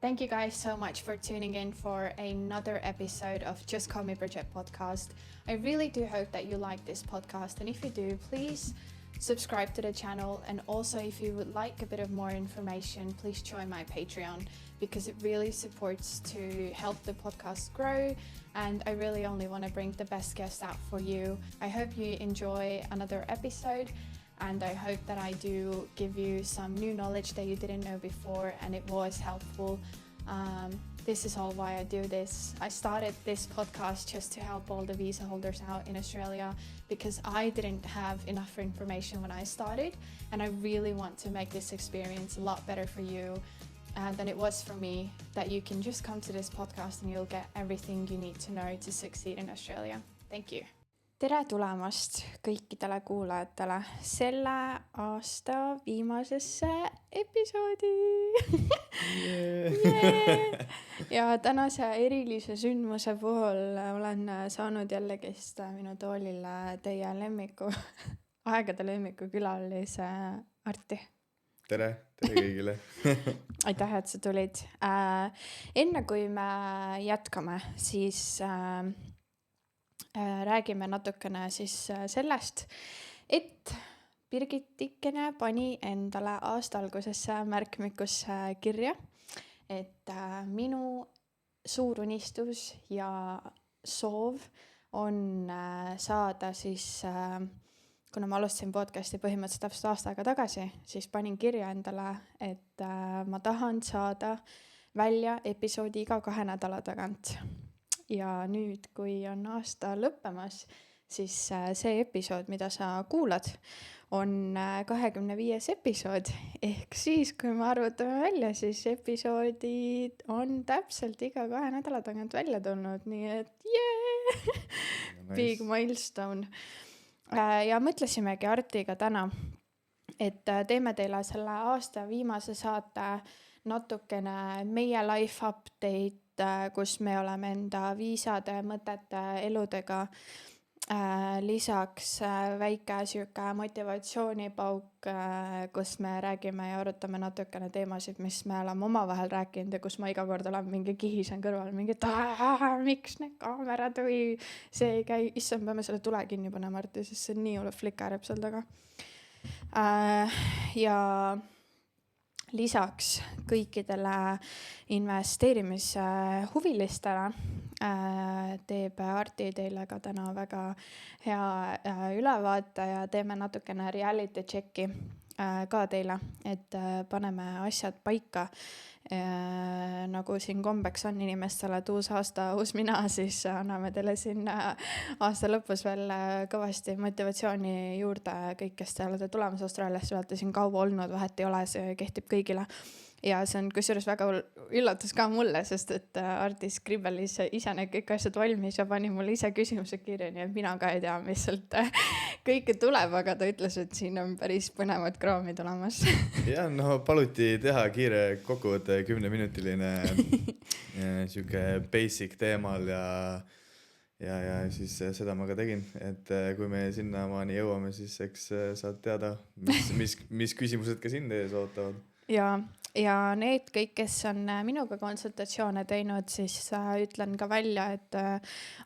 Thank you guys so much for tuning in for another episode of Just Call Me Bridget podcast. I really do hope that you like this podcast, and if you do, please subscribe to the channel, and also if you would like a bit of more information, please join my Patreon because it really supports to help the podcast grow, and I really only want to bring the best guests out for you. I hope you enjoy another episode, and I hope that I do give you some new knowledge that you didn't know before and it was helpful. This is all why I do this. I started this podcast just to help all the visa holders out in Australia because I didn't have enough information when I started, and I really want to make this experience a lot better for you than it was for me, that you can just come to this podcast and you'll get everything you need to know to succeed in Australia. Thank you. Tere tulemast kõikidele kuulajatele selle aasta viimasesse episoodi. Yeah. Ja tänase erilise sündmuse puhul olen saanud jällegist minu toolile teie lemmiku, aegade lemmiku külalise Arti. Tere kõigile. Aitäh, et sa tulid. Enne kui me jätkame, siis räägime natukene siis sellest, et Birgitikene pani endale aasta algusesse märkmikusse kirja, et minu suur unistus ja soov on saada siis, kuna ma alustasin podcasti põhimõtteliselt täpselt aasta aega tagasi, siis panin kirja endale, et ma tahan saada välja episoodi iga 2 nädala tagant. Ja nüüd, kui on aasta lõppemas, siis see episood, mida sa kuulad, on 25. episood. Ehk siis, kui me arvutame välja, siis episoodid on täpselt iga 2 nädala tagant välja tulnud. Nii et yeah! Nice. Big milestone. Ja mõtlesimegi Artiga täna, et teeme teile selle aasta viimase saate natukene meie life update, kus me oleme enda viisade, mõtete, eludega. Lisaks väike siuke motivatsioonipauk, kus me räägime ja arutame natukene teemasid, mis me oleme omavahel rääkinud ja kus ma iga kord olen mingi kihisen kõrval, mingi miks need kaamerad või see ei käi, issand, peame selle tule kinni panema, Marti, sest see nii hullult flikereb seal taga. Ja lisaks kõikidele investeerimise huvilistele teeb Arti teile ka täna väga hea ülevaate ja teeme natukene reality checki ka teile, et paneme asjad paika. Nagu siin kombeks on inimestele, et uus aasta, uus mina, siis anname teile siin aasta lõpus veel kõvasti motivatsiooni juurde. Kõik, kes te olete tulemas Austraaliasse, olete siin kaua olnud, vahet ei ole, see kehtib kõigile. Ja see on kusjuures väga üllatus ka mulle, sest et Arti skribbelis ise need kõik asjad valmis ja pani mulle ise küsimuse kirja, nii et mina ka ei tea, mis sealt kõike tuleb, aga ta ütles, et siin on päris põnevad kraami tulemas. Ja, no paluti teha kiire kokkuvõte 10-minutiline siuke basic teemal ja siis seda ma ka tegin, et kui me sinna maani jõuame, siis eks saad teada, mis küsimused ka sind ees ootavad. Ja need kõik, kes on minuga konsultatsioone teinud, siis ütlen ka välja, et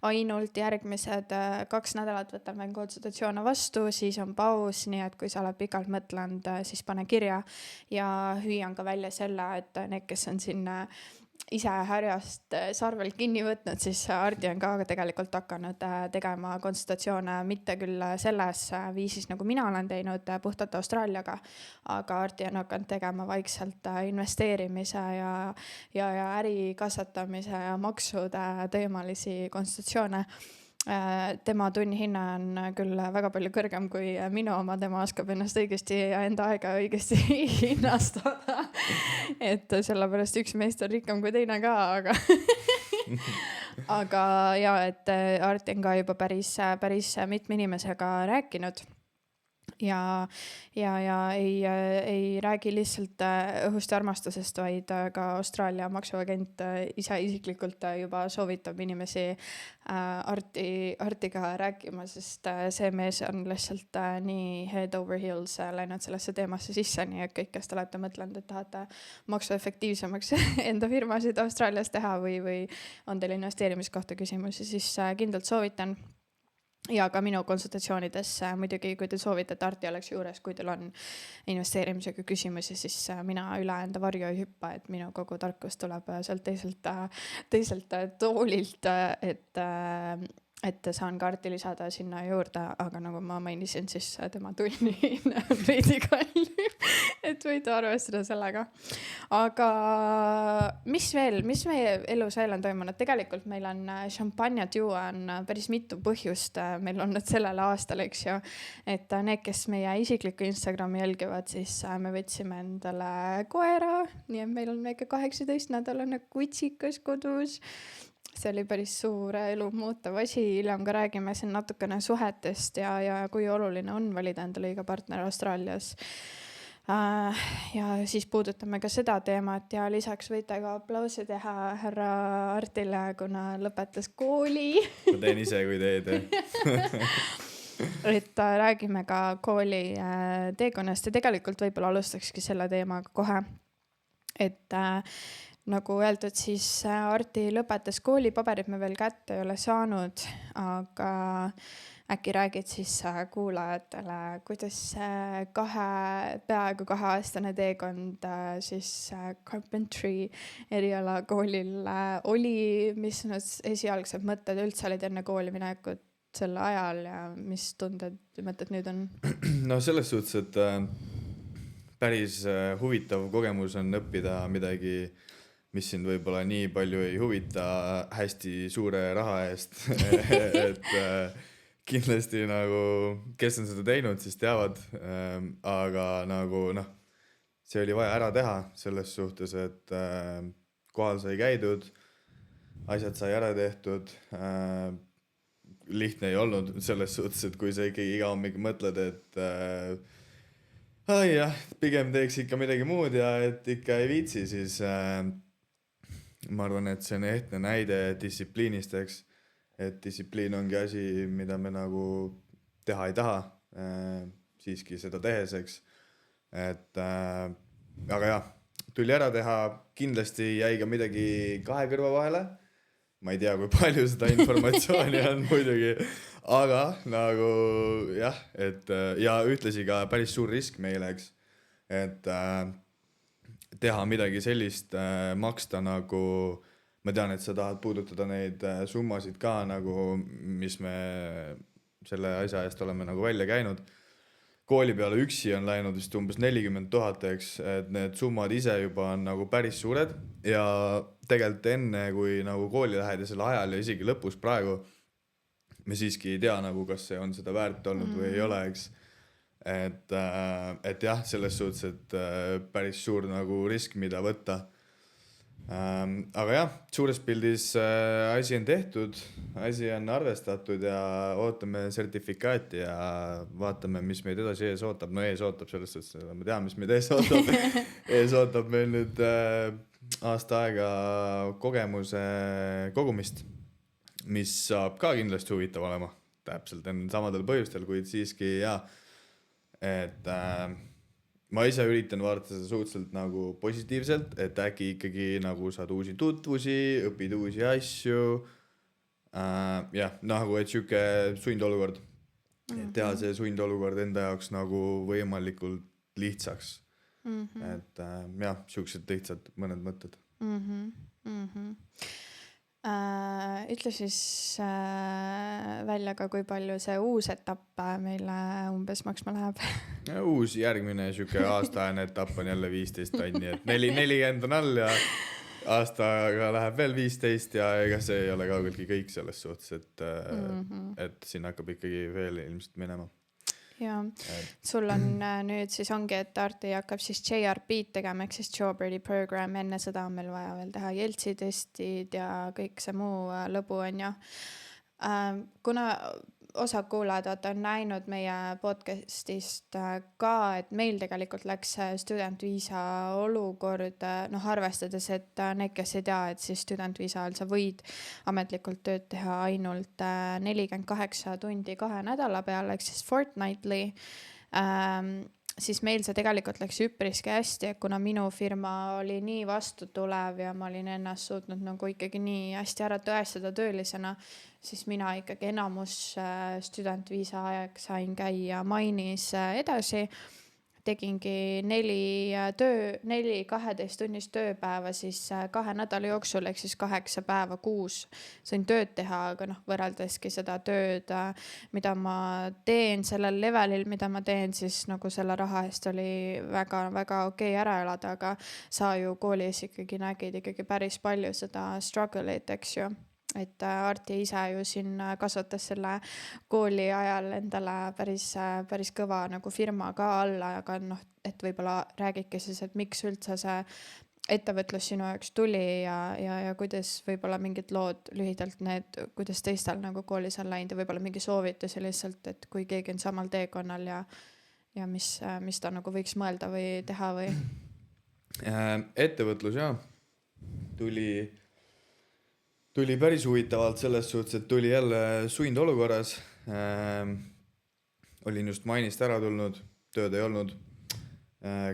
ainult järgmised 2 nädalat võtame konsultatsioone vastu, siis on paus, nii et kui sa oled pikalt mõtlenud, siis pane kirja ja hüüan ka välja selle, et need, kes on sinna ise härjast sarvelt kinni võtnud, siis Arti on ka tegelikult hakanud tegema konsultatsioone, mitte küll selles viisis, nagu mina olen teinud puhtalt Austraaliaga, aga Arti on hakanud tegema vaikselt investeerimise ja äri kasvatamise ja maksude teemalisi konsultatsioone. Tema tunnihinna on küll väga palju kõrgem kui minu oma, tema oskab ennast õigesti ja enda aega õigesti hinnastada. Et sellepärast üks meist on rikkam kui teine ka, aga ja, et Arti on ka juba päris mitme inimesega rääkinud. ja ei räägi lihtsalt õhust ja armastusest, vaid ka Austraalia maksuagent ise isiklikult juba soovitab inimesi Artiga rääkima, sest see mees on lihtsalt nii head over heels läinud sellesse teemasse sisse, nii et kõik, kes te olete mõtlenud, et tahate maksuefektiivsemaks enda firmasid Austraalias teha või on teil investeerimiskohta küsimusi, siis kindlalt soovitan. Ja ka minu konsultatsioonides muidugi, kui te soovite, et Arti oleks juures, kui teil on investeerimisega küsimusi, siis mina üle enda varju ei hüppa, et minu kogu tarkus tuleb sealt teiselt toolilt, et saan ka Arti lisada sinna juurde, aga nagu ma mainisin, siis tema tunni on veidi kallim, et võite arvestada sellega. Aga mis meie elus veel on toimunud? Tegelikult meil on šampanjat juua on päris mitu põhjust meil olnud sellel aastal, eks ju. Et need, kes meie isiklikku Instagrami jälgivad, siis me võtsime endale koera, nii et meil on väike 18-nädalane kutsikas kodus. See oli päris suur elu muutev asi, hiljem ka räägime siin natukene suhetest ja kui oluline on valida endale õige partner Austraalias. Ja siis puudutame ka seda teemat ja lisaks võite ka aplausi teha härra Artile, kuna lõpetas kooli. Ma teen ise, kui teed. Et räägime ka kooli teekonnast ja tegelikult võib-olla alustakski selle teemaga kohe. Et nagu öeldud, siis Arti lõpetas kooli, paberid me veel kätte ei ole saanud, aga äkki räägid siis kuulajatele, kuidas peaaegu 2-aastane teekond siis Carpentry eriala koolil oli, mis esialgsed mõtted üldse olid enne kooli minekut selle ajal ja mis tunded ja mõtted nüüd on? No selles suhtes, et päris huvitav kogemus on õppida midagi, mis sind võib-olla nii palju ei huvita hästi suure raha eest, et kindlasti nagu, kes on seda teinud, siis teavad, aga nagu see oli vaja ära teha selles suhtes, et kohal sai käidud, asjad sai ära tehtud, lihtne ei olnud selles suhtes, et kui sa ikkagi iga hommik mõtled, et jah, pigem teeks ikka midagi muud ja et ikka ei viitsi, siis ma arvan, et see on ehtne näide distsipliinist, eks, et distsipliin ongi asi, mida me nagu teha ei taha, siiski seda tehes, eks, et aga jah, tuli ära teha, kindlasti jäi ka midagi kahe kõrva vahele, ma ei tea, kui palju seda informatsiooni on muidugi, aga nagu jah, et ja ühtlasi ka päris suur risk meile, eks, et teha midagi sellist, maksta nagu, ma tean, et sa tahad puudutada neid summasid ka nagu, mis me selle asja eest oleme nagu välja käinud. Kooli peale üksi on läinud vist umbes 40 000, eks, et need summad ise juba on nagu päris suured ja tegelikult enne, kui nagu kooli lähed ja selle ajal ja isegi lõpus praegu, me siiski ei tea nagu, kas see on seda väärt olnud või ei ole, eks. Et jah, selles suhtes, et päris suur nagu risk, mida võtta. Aga jah, suures pildis asi on tehtud, asi on arvestatud ja ootame sertifikaati ja vaatame, mis meid edasi ees ootab. No ees ootab selles suhtes, ma tean, mis meid ees ootab. Ees ootab meil nüüd aasta aega kogemuse kogumist, mis saab ka kindlasti huvitav olema. Täpselt samadel põhjustel, kuid siiski jah, et ma ise üritan vaadata seda suhteliselt nagu positiivselt, et äkki ikkagi nagu saad uusi tutvusi, õpid uusi asju. Jah, nagu et siuke sundolukord. Teha see sundolukord enda jaoks nagu võimalikult lihtsaks. Et jah, siuksed lihtsalt mõned mõtted. Ütle siis välja ka, kui palju see uus etapp meile umbes maksma läheb. Uus järgmine siuke aastaajane etapp on jälle 15 tonni, et 40 on all ja aastaga läheb veel 15 ja ega see ei ole kaugeltki kõik selles suhtes, et siin hakkab ikkagi veel ilmselt minema. Ja sul on nüüd siis ongi, et Arti hakkab siis JRP tegema, ehk siis Strawberry Program, enne seda on meil vaja veel teha Jeltsi testid ja kõik see muu lõbu on ja. Kuna osa kuulajad on näinud meie podcastist ka, et meil tegelikult läks studentviisa olukord, arvestades, et need, kes ei tea, et siis studentviisa ajal sa võid ametlikult tööd teha ainult 48 tundi 2 nädala peale, ehk siis fortnightly, siis meil see tegelikult läks üpriski hästi, kuna minu firma oli nii vastutulev ja ma olin ennast suutnud nagu ikkagi nii hästi ära tõestada töölisena, siis mina ikkagi enamus studentviisa aeg sain käia Mainis edasi. Tegingi 4 12-tunnist tööpäeva siis 2 nädala jooksul, ehk siis 8 päeva kuus sain tööd teha, aga võrreldeski seda tööd, mida ma teen sellel levelil, mida ma teen, siis nagu selle raha eest oli väga okei ära elada, aga sa ju koolis ikkagi nägid ikkagi päris palju seda struggle'it, eks ju. Et Arti ise ju siin kasvatas selle kooli ajal endale päris kõva nagu firma ka alla, aga et võib-olla räägidki siis, et miks üldse see ettevõtlus sinu jaoks tuli ja kuidas võib-olla mingid lood lühidalt need, kuidas teistel nagu koolis on läinud ja võib-olla mingi soovitusi lihtsalt, et kui keegi on samal teekonnal ja mis ta nagu võiks mõelda või teha või? Ettevõtlus tuli päris huvitavalt selles suhtes, et tuli jälle sundolukorras. Olin just Mainist ära tulnud, tööd ei olnud.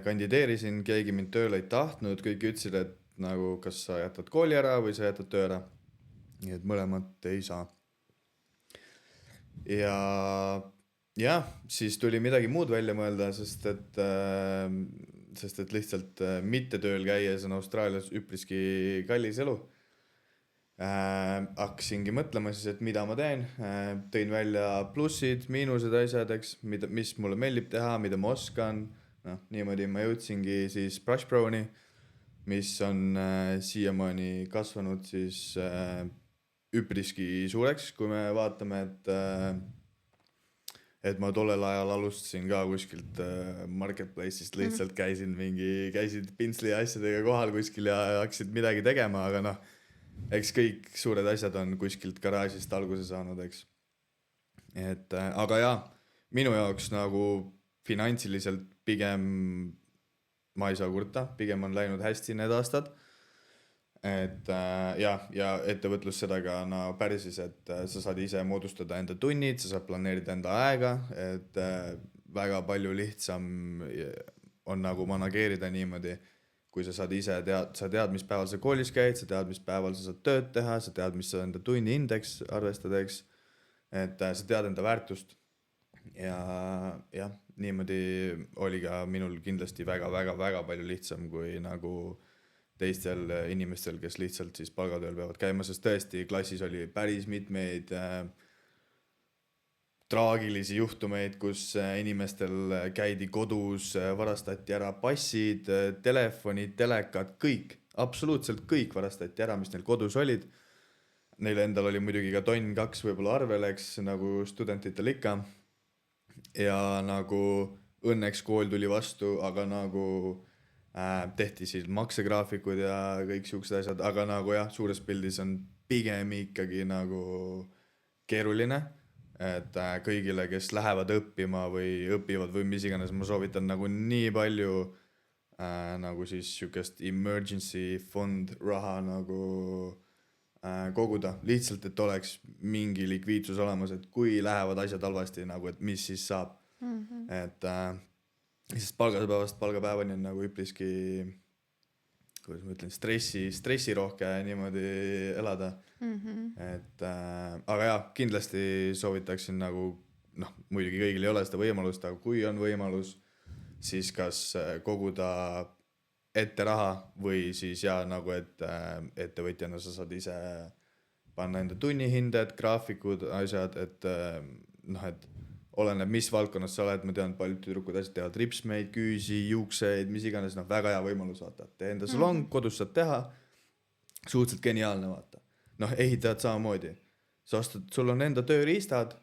Kandideerisin, keegi mind tööle ei tahtnud, kõik ütlesid, et nagu kas sa jätad kooli ära või sa jätad töö ära. Nii et mõlemat ei saa. Ja siis tuli midagi muud välja mõelda, sest et lihtsalt mitte tööl käies on Austraalias üpriski kallis elu. Hakkasingi mõtlema siis, et mida ma teen, tõin välja plussid, miinused asjad, eks, mis mulle meeldib teha, mida ma oskan. Niimoodi ma jõudsingi siis Brush Proni, mis on siiamaani kasvanud siis üpriski suureks, kui me vaatame, et ma tollel ajal alustasin ka kuskilt marketplace'ist, lihtsalt käisin pintsli asjadega kohal kuskil ja hakkasid midagi tegema, aga eks kõik suured asjad on kuskilt garaažist alguse saanud, eks. Aga minu jaoks nagu finantsiliselt pigem ma ei saa kurta, pigem on läinud hästi need aastad. Ja ettevõtlus seda ka pärises, et sa saad ise moodustada enda tunnid, sa saad planeerida enda aega, et väga palju lihtsam on nagu manageerida niimoodi, kui sa saad ise sa tead, mis päeval sa koolis käid, sa tead, mis päeval sa saad tööd teha, sa tead, mis sa enda tunni indeks arvestadeks, et sa tead enda väärtust. Ja niimoodi oli ka minul kindlasti väga palju lihtsam kui nagu teistel inimestel, kes lihtsalt siis palgatööl peavad käima, sest tõesti klassis oli päris mitmeid traagilisi juhtumeid, kus inimestel käidi kodus, varastati ära passid, telefonid, telekad, kõik, absoluutselt kõik varastati ära, mis neil kodus olid. Neil endal oli muidugi ka 1-2 tonni võib-olla arvel, eks, nagu studentitel ikka. Ja nagu õnneks kool tuli vastu, aga nagu tehti siis maksegraafikud ja kõik siuksed asjad, aga nagu suures pildis on pigem ikkagi nagu keeruline. Et kõigile, kes lähevad õppima või õpivad või mis iganes, ma soovitan nagu nii palju nagu siis siukest emergency fund raha nagu koguda, lihtsalt, et oleks mingi likviidsus olemas, et kui lähevad asjad halvasti, nagu, et mis siis saab. Et sest palgapäevast palgapäevani on nagu üpriski, kuidas ma ütlen, stressirohke niimoodi elada. Et aga kindlasti soovitaksin nagu, muidugi kõigil ei ole seda võimalust, aga kui on võimalus, siis kas koguda ette raha või siis nagu, et ettevõtjana sa saad ise panna enda tunnihinded, graafikud, asjad, et oleneb, mis valdkonnas sa oled, ma tean, paljud tüdrukud asjad teevad ripsmeid, küüsi, juukseid, mis iganes, väga hea võimalus vaata. Tee enda salong, kodus saad teha, suhteliselt geniaalne vaata. Ehitajad samamoodi. Sul on enda tööriistad,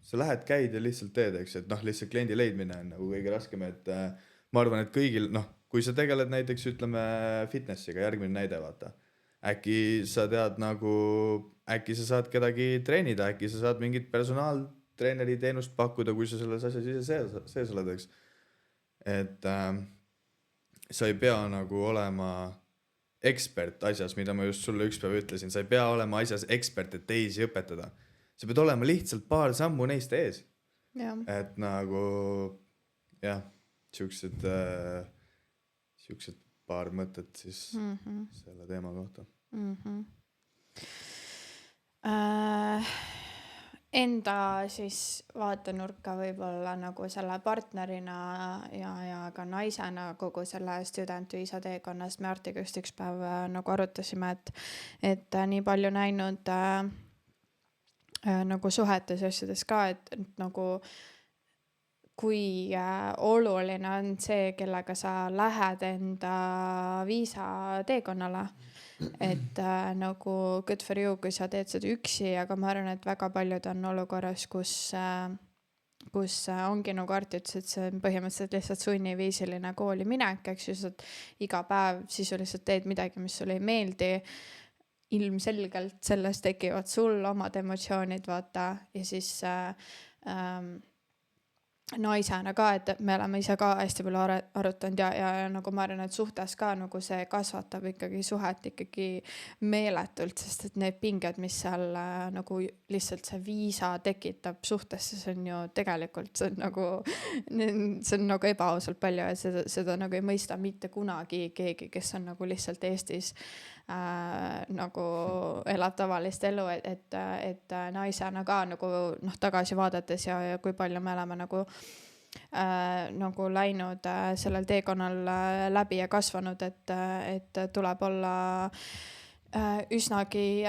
sa lähed, käid ja lihtsalt teed, eks, et lihtsalt kliendi leidmine on nagu kõige raskem, et ma arvan, et kõigil, kui sa tegeled näiteks, ütleme, fitnessiga, järgmine näide vaata, äkki sa tead nagu, äkki sa saad kedagi treenida, äkki sa saad mingit personaaltreeneri teenust pakkuda, kui sa selles asjas ise sees oled, eks. Et sa ei pea nagu olema ekspert asjas, mida ma just sulle üks päev ütlesin, sa ei pea olema asjas ekspert, et teisi õpetada. Sa pead olema lihtsalt paar sammu neist ees. jah. Et nagu jah, siuksed paar mõtet siis selle teema kohta. Enda siis vaatenurka võib-olla nagu selle partnerina ja ka naisena kogu selle studentviisa teekonnast me Artiga just üks päev nagu arutasime, et nii palju näinud nagu suhetes ja asjades ka, et nagu kui oluline on see, kellega sa lähed enda viisa teekonnale. Et nagu good for you, kui sa teed seda üksi, aga ma arvan, et väga paljud on olukorras, kus ongi nagu Arti ütles, et see on põhimõtteliselt lihtsalt sunniviisiline kooli minek, eks just, et iga päev sisuliselt teed midagi, mis sulle ei meeldi. Ilmselgelt sellest tekivad sul omad emotsioonid, vaata, ja siis naisena ka, et me oleme ise ka hästi palju arutanud ja nagu ma arvan, et suhtes ka nagu see kasvatab ikkagi suhet ikkagi meeletult, sest et need pinged, mis seal nagu lihtsalt see viisa tekitab suhtesse, see on ju tegelikult, see on nagu ebaausalt palju ja seda nagu ei mõista mitte kunagi keegi, kes on nagu lihtsalt Eestis nagu elab tavalist elu, et naisena ka nagu tagasi vaadates ja kui palju me oleme nagu läinud sellel teekonnal läbi ja kasvanud, et tuleb olla üsnagi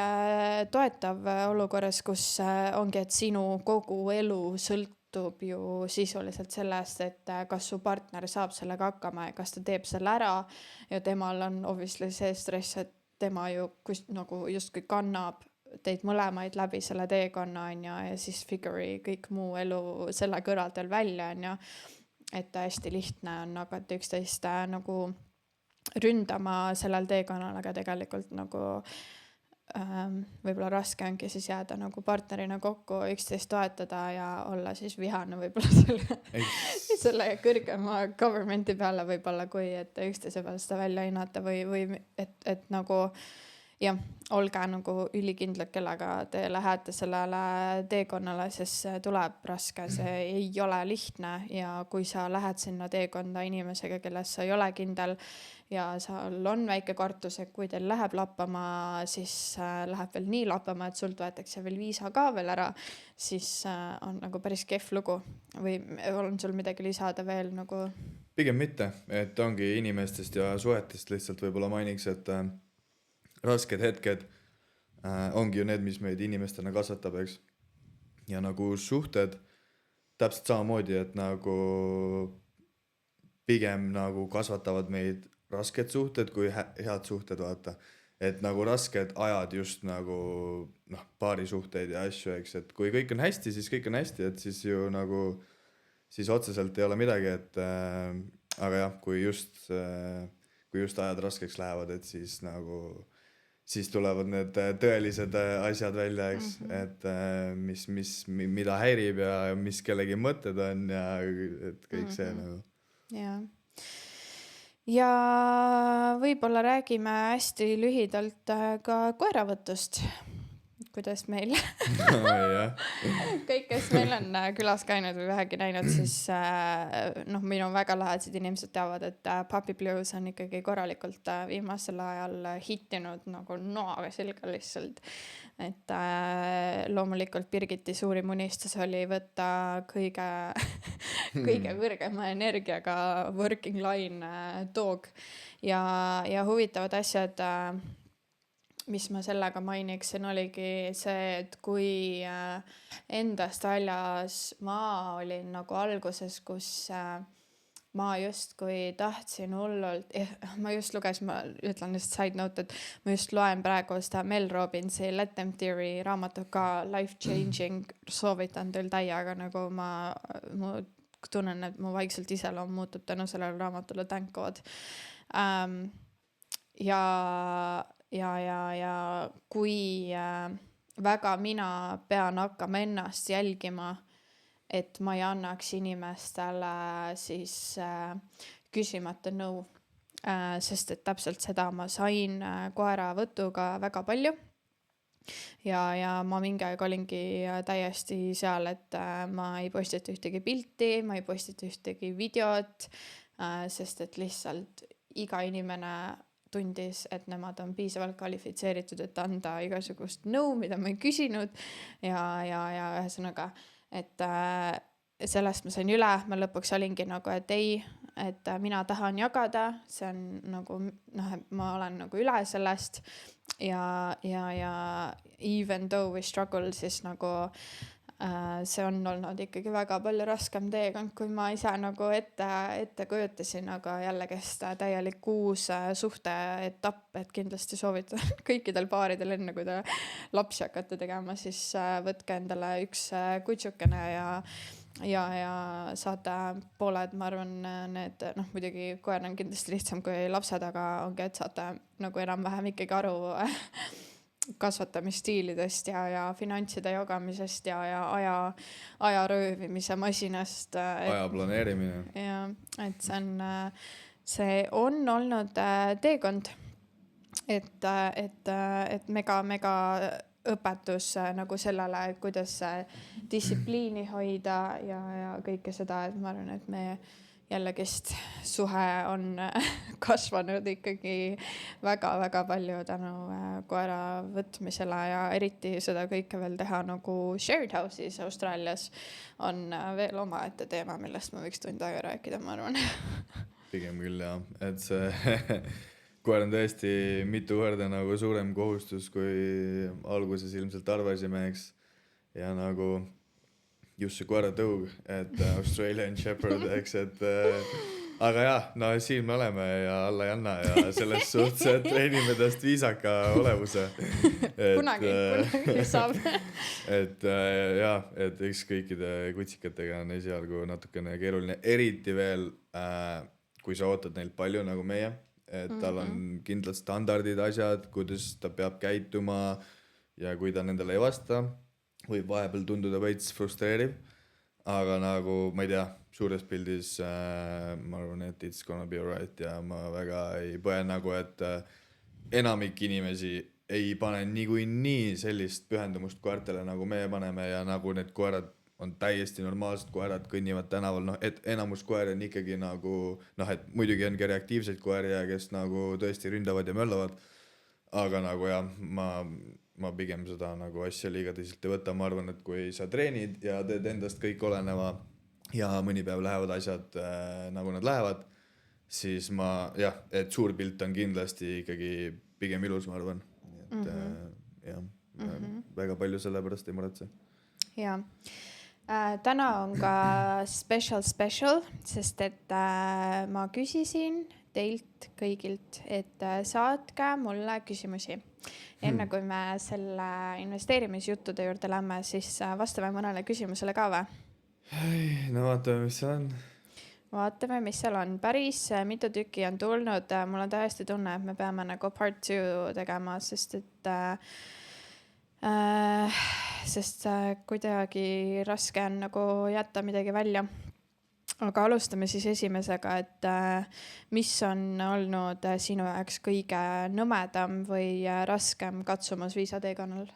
toetav olukorras, kus ongi, et sinu kogu elu sõltub ju sisuliselt sellest, et kas su partner saab sellega hakkama ja kas ta teeb selle ära ja temal on obviously see stress, et tema ju nagu justkui kannab teid mõlemaid läbi selle teekonna on ja siis figure'i kõik muu elu selle kõrvalt veel välja on ja et hästi lihtne on hakata üksteist nagu ründama sellel teekonnal, aga tegelikult nagu võib-olla raske ongi siis jääda nagu partnerina kokku, üksteist toetada ja olla siis vihane võib-olla selle kõrgema governmenti peale võib-olla, kui et üksteise peale seda välja hinnata või et nagu jah, olge nagu ülikindlad, kellega te lähete sellele teekonnale, sest see tuleb raske, see ei ole lihtne ja kui sa lähed sinna teekonda inimesega, kelles sa ei ole kindel ja seal on väike kartus, et kui teil läheb lappama, siis läheb veel nii lappama, et sult võetakse veel viisa ka veel ära, siis on nagu päris kehv lugu või on sul midagi lisada veel nagu? Pigem mitte, et ongi inimestest ja suhetest lihtsalt võib-olla mainiks, et rasked hetked ongi ju need, mis meid inimestena kasvatab, eks. Ja nagu suhted täpselt samamoodi, et nagu pigem nagu kasvatavad meid rasked suhted kui head suhted, vaata. Et nagu rasked ajad just nagu paari suhteid ja asju, eks, et kui kõik on hästi, siis kõik on hästi, et siis ju nagu siis otseselt ei ole midagi, et aga jah, kui just ajad raskeks lähevad, et siis nagu siis tulevad need tõelised asjad välja, eks, et mida häirib ja mis kellegi mõtted on ja et kõik see nagu. Jaa. Ja võib-olla räägime hästi lühidalt ka koeravõtust, kuidas meil kõik, kes meil on külas käinud või vähegi näinud, siis minu väga lähedased inimesed teavad, et Puppy Blues on ikkagi korralikult viimasel ajal hittinud nagu noaga selga lihtsalt. Et loomulikult Birgiti suurim unistus oli võtta kõige kõrgema energiaga Working Line Dog ja huvitavad asjad, mis ma sellega mainiksin, oligi see, et kui endast väljas ma olin nagu alguses, kus ma justkui tahtsin hullult, ma just lugesin, ma ütlen lihtsalt side note, et ma just loen praegu seda Mel Robbinsi Let Them Theory raamatut ka Life Changing, soovitan teil täiega, nagu ma tunnen, et mu vaikselt iseloom muutub tänu sellele raamatule, thank God. ja kui väga mina pean hakkama ennast jälgima, et ma ei annaks inimestele siis küsimata nõu. Sest et täpselt seda ma sain koeravõtuga väga palju. Ja ma mingi aeg olingi täiesti seal, et ma ei postita ühtegi pilti, ma ei postita ühtegi videot, sest et lihtsalt iga inimene tundis, et nemad on piisavalt kvalifitseeritud, et anda igasugust nõu, mida ma ei küsinud. Ja ühesõnaga, et sellest ma sain üle, ma lõpuks olingi nagu, et ei, et mina tahan jagada, see on nagu, et ma olen nagu üle sellest ja even though we struggle, siis nagu see on olnud ikkagi väga palju raskem teekond, kui ma ise nagu ette kujutasin, aga jällegi täielik uus suhteetapp, et kindlasti soovitan kõikidel paaridel enne, kui te lapsi hakkate tegema, siis võtke endale üks kutsukene ja saate pooled, ma arvan, need, muidugi koer on kindlasti lihtsam kui lapsed, aga ongi, et saate nagu enam-vähem ikkagi aru kasvatamisstiilidest ja finantside jagamisest ja aja röövimise masinast. Aja planeerimine. Ja, et see on olnud teekond, et mega õpetus nagu sellele, kuidas distsipliini hoida ja kõike seda, et ma arvan, et me jällegi suhe on kasvanud ikkagi väga palju tänu koera võtmisele ja eriti seda kõike veel teha nagu shared house'is Austraalias on veel omaette teema, millest ma võiks tund aega rääkida, ma arvan. Pigem küll jah, et see koer on tõesti mitu korda nagu suurem kohustus, kui alguses ilmselt arvasime, eks. Ja nagu just see koeratõug, et Australian Shepherd, eks, et aga jah, no siin me oleme ja alla ei anna ja selles suhtes, et treenime tast viisaka olevuse. Kunagi saab. Et jah, et eks kõikide kutsikatega on esialgu natukene keeruline, eriti veel, kui sa ootad neilt palju nagu meie, et tal on kindlad standardid asjad, kuidas ta peab käituma ja kui ta nendele ei vasta, võib vahepeal tunduda veits frustreeriv, aga nagu, ma ei tea, suures pildis ma arvan, et it's gonna be alright ja ma väga ei põe nagu, et enamik inimesi ei pane nii sellist pühendumust koertele, nagu me paneme ja nagu need koerad on täiesti normaalsed koerad, kõnnivad tänaval, et enamus koeri on ikkagi nagu, et muidugi ongi reaktiivseid koeri, kes nagu tõesti ründavad ja möllavad, aga nagu jah, ma pigem seda nagu asja liiga tõsiselt ei võta, ma arvan, et kui sa treenid ja teed endast kõik oleneva ja mõni päev lähevad asjad nagu nad lähevad, siis jah, et suur pilt on kindlasti ikkagi pigem ilus, ma arvan. Et jah, väga palju selle pärast ei muretse. Ja. Täna on ka special, sest et ma küsisin teilt kõigilt, et saatke mulle küsimusi. Enne kui me selle investeerimisjuttude juurde lämme, siis vastame mõnele küsimusele ka või? No vaatame, mis seal on. Vaatame, mis seal on. Päris mitu tükki on tulnud. Mul on täiesti tunne, et me peame nagu part 2 tegema, sest kuidagi raske on nagu jätta midagi välja. Aga alustame siis esimesega, et mis on olnud sinu jaoks kõige nõmedam või raskem katsumus viisateekonnal?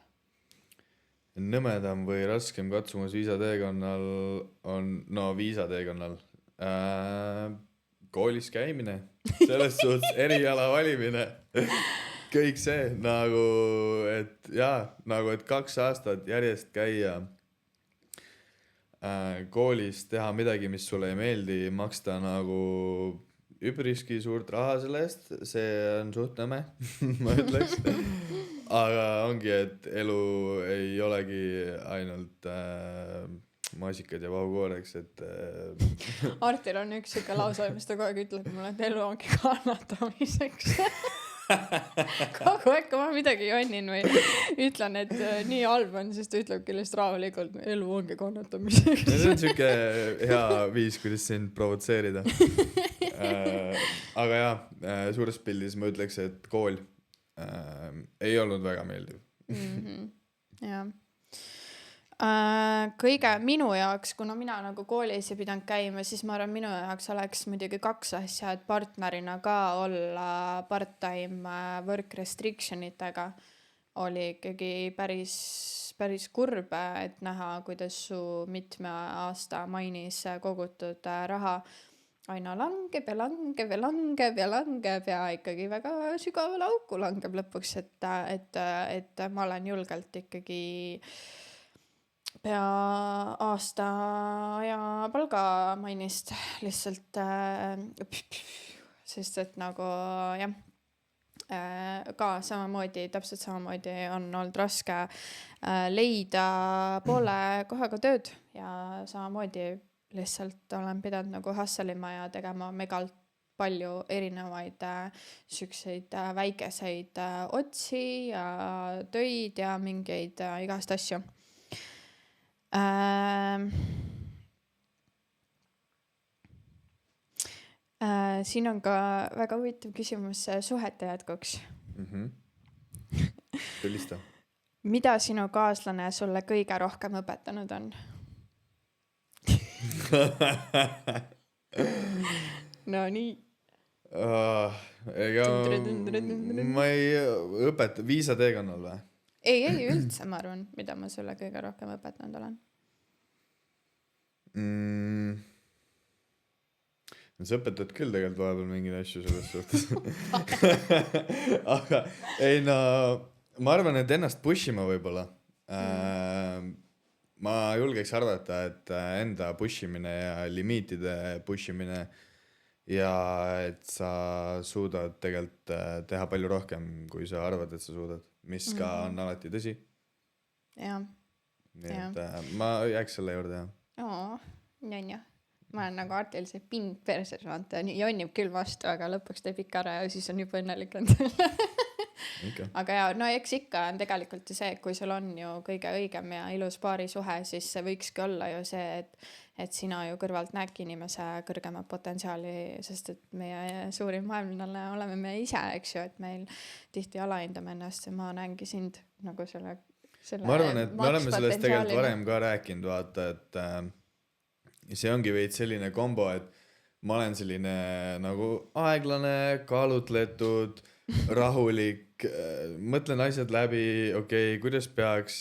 Nõmedam või raskem katsumus viisateekonnal on, viisateekonnal. Koolis käimine, selles suhtes eriala valimine. Kõik see, nagu, et 2 aastat järjest käia koolis, teha midagi, mis sulle ei meeldi, maksta nagu üpriski suurt raha selle eest, see on suht nõme, ma ütleks. Aga ongi, et elu ei olegi ainult maasikad ja vahukooreks, et Artil on üks siuke lause, mis ta kogu aeg ütleb mulle, et elu ongi kannatamiseks. Kogu aeg, kui ma midagi jonnin või ütlen, et nii halb on, siis ta ütleb kellest rahulikult, elu ongi kannatamiseks. See on siuke hea viis, kuidas sind provotseerida. Aga jah, suures pildis ma ütleks, et kool ei olnud väga meeldiv. Jah. Kõige minu jaoks, kuna mina nagu koolis ei pidanud käima, siis ma arvan, minu jaoks oleks muidugi 2 asja, et partnerina ka olla part-time work restriction itega oli ikkagi päris kurb, et näha, kuidas su mitme aasta mainis kogutud raha aina langeb ja langeb ja langeb ja langeb ja ikkagi väga sügavale auku langeb lõpuks, et ma olen julgelt ikkagi pea aasta aja palga mainist lihtsalt, sest et nagu jah, ka samamoodi, täpselt samamoodi on olnud raske leida poole kohaga tööd ja samamoodi lihtsalt olen pidanud nagu hustlema ja tegema megalt palju erinevaid sükseid väikeseid otsi ja töid ja mingeid igast asju. Siin on ka väga huvitav küsimus suhete jätkuks. Tulista. Mida sinu kaaslane sulle kõige rohkem õpetanud on? No nii. Ega ma ei õpeta viisateekonnal või? Ei üldse, ma arvan, mida ma sulle kõige rohkem õpetanud olen. Sa õpetad küll tegelikult vahepeal mingeid asju selles suhtes. Aga ei no, ma arvan, et ennast pushima võib-olla. Ma julgeks arvata, et enda pushimine ja limiitide pushimine ja et sa suudad tegelikult teha palju rohkem, kui sa arvad, et sa suudad, mis ka on alati tõsi. Jah. Nii et ma jääks selle juurde, jah. Nonja. Ma olen nagu Artil see pind perses, vaata, jonnib küll vastu, aga lõpuks teeb ikka ära ja siis on juba õnnelik endale. Okay. Aga ja, no eks ikka on tegelikult ju see, kui sul on ju kõige õigem ja ilus paarisuhe, siis see võikski olla ju see, et sina ju kõrvalt näedki inimese kõrgemat potentsiaali, sest et meie suurim maailmale oleme me ise, eks ju, et meil tihti alahindame ennast ja ma näengi sind nagu selle ma arvan, et me oleme sellest tegelikult varem ka rääkinud, vaata, et see ongi veid selline kombo, et ma olen selline nagu aeglane, kaalutletud, rahulik, mõtlen asjad läbi, kuidas peaks,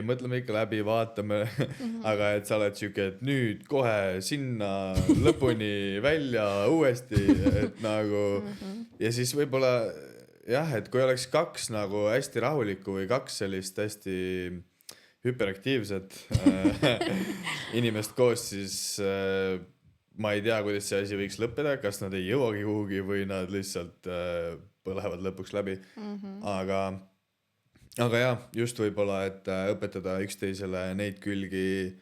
mõtleme ikka läbi, vaatame, aga et sa oled siuke, et nüüd kohe sinna lõpuni välja uuesti, et nagu ja siis võib-olla jah, et kui oleks 2 nagu hästi rahulikku või 2 sellist hästi hüperaktiivset inimest koos, siis ma ei tea, kuidas see asi võiks lõppeda, kas nad ei jõuagi kuhugi või nad lihtsalt põlevad lõpuks läbi. Aga jah, just võib-olla, et õpetada üksteisele neid külgi,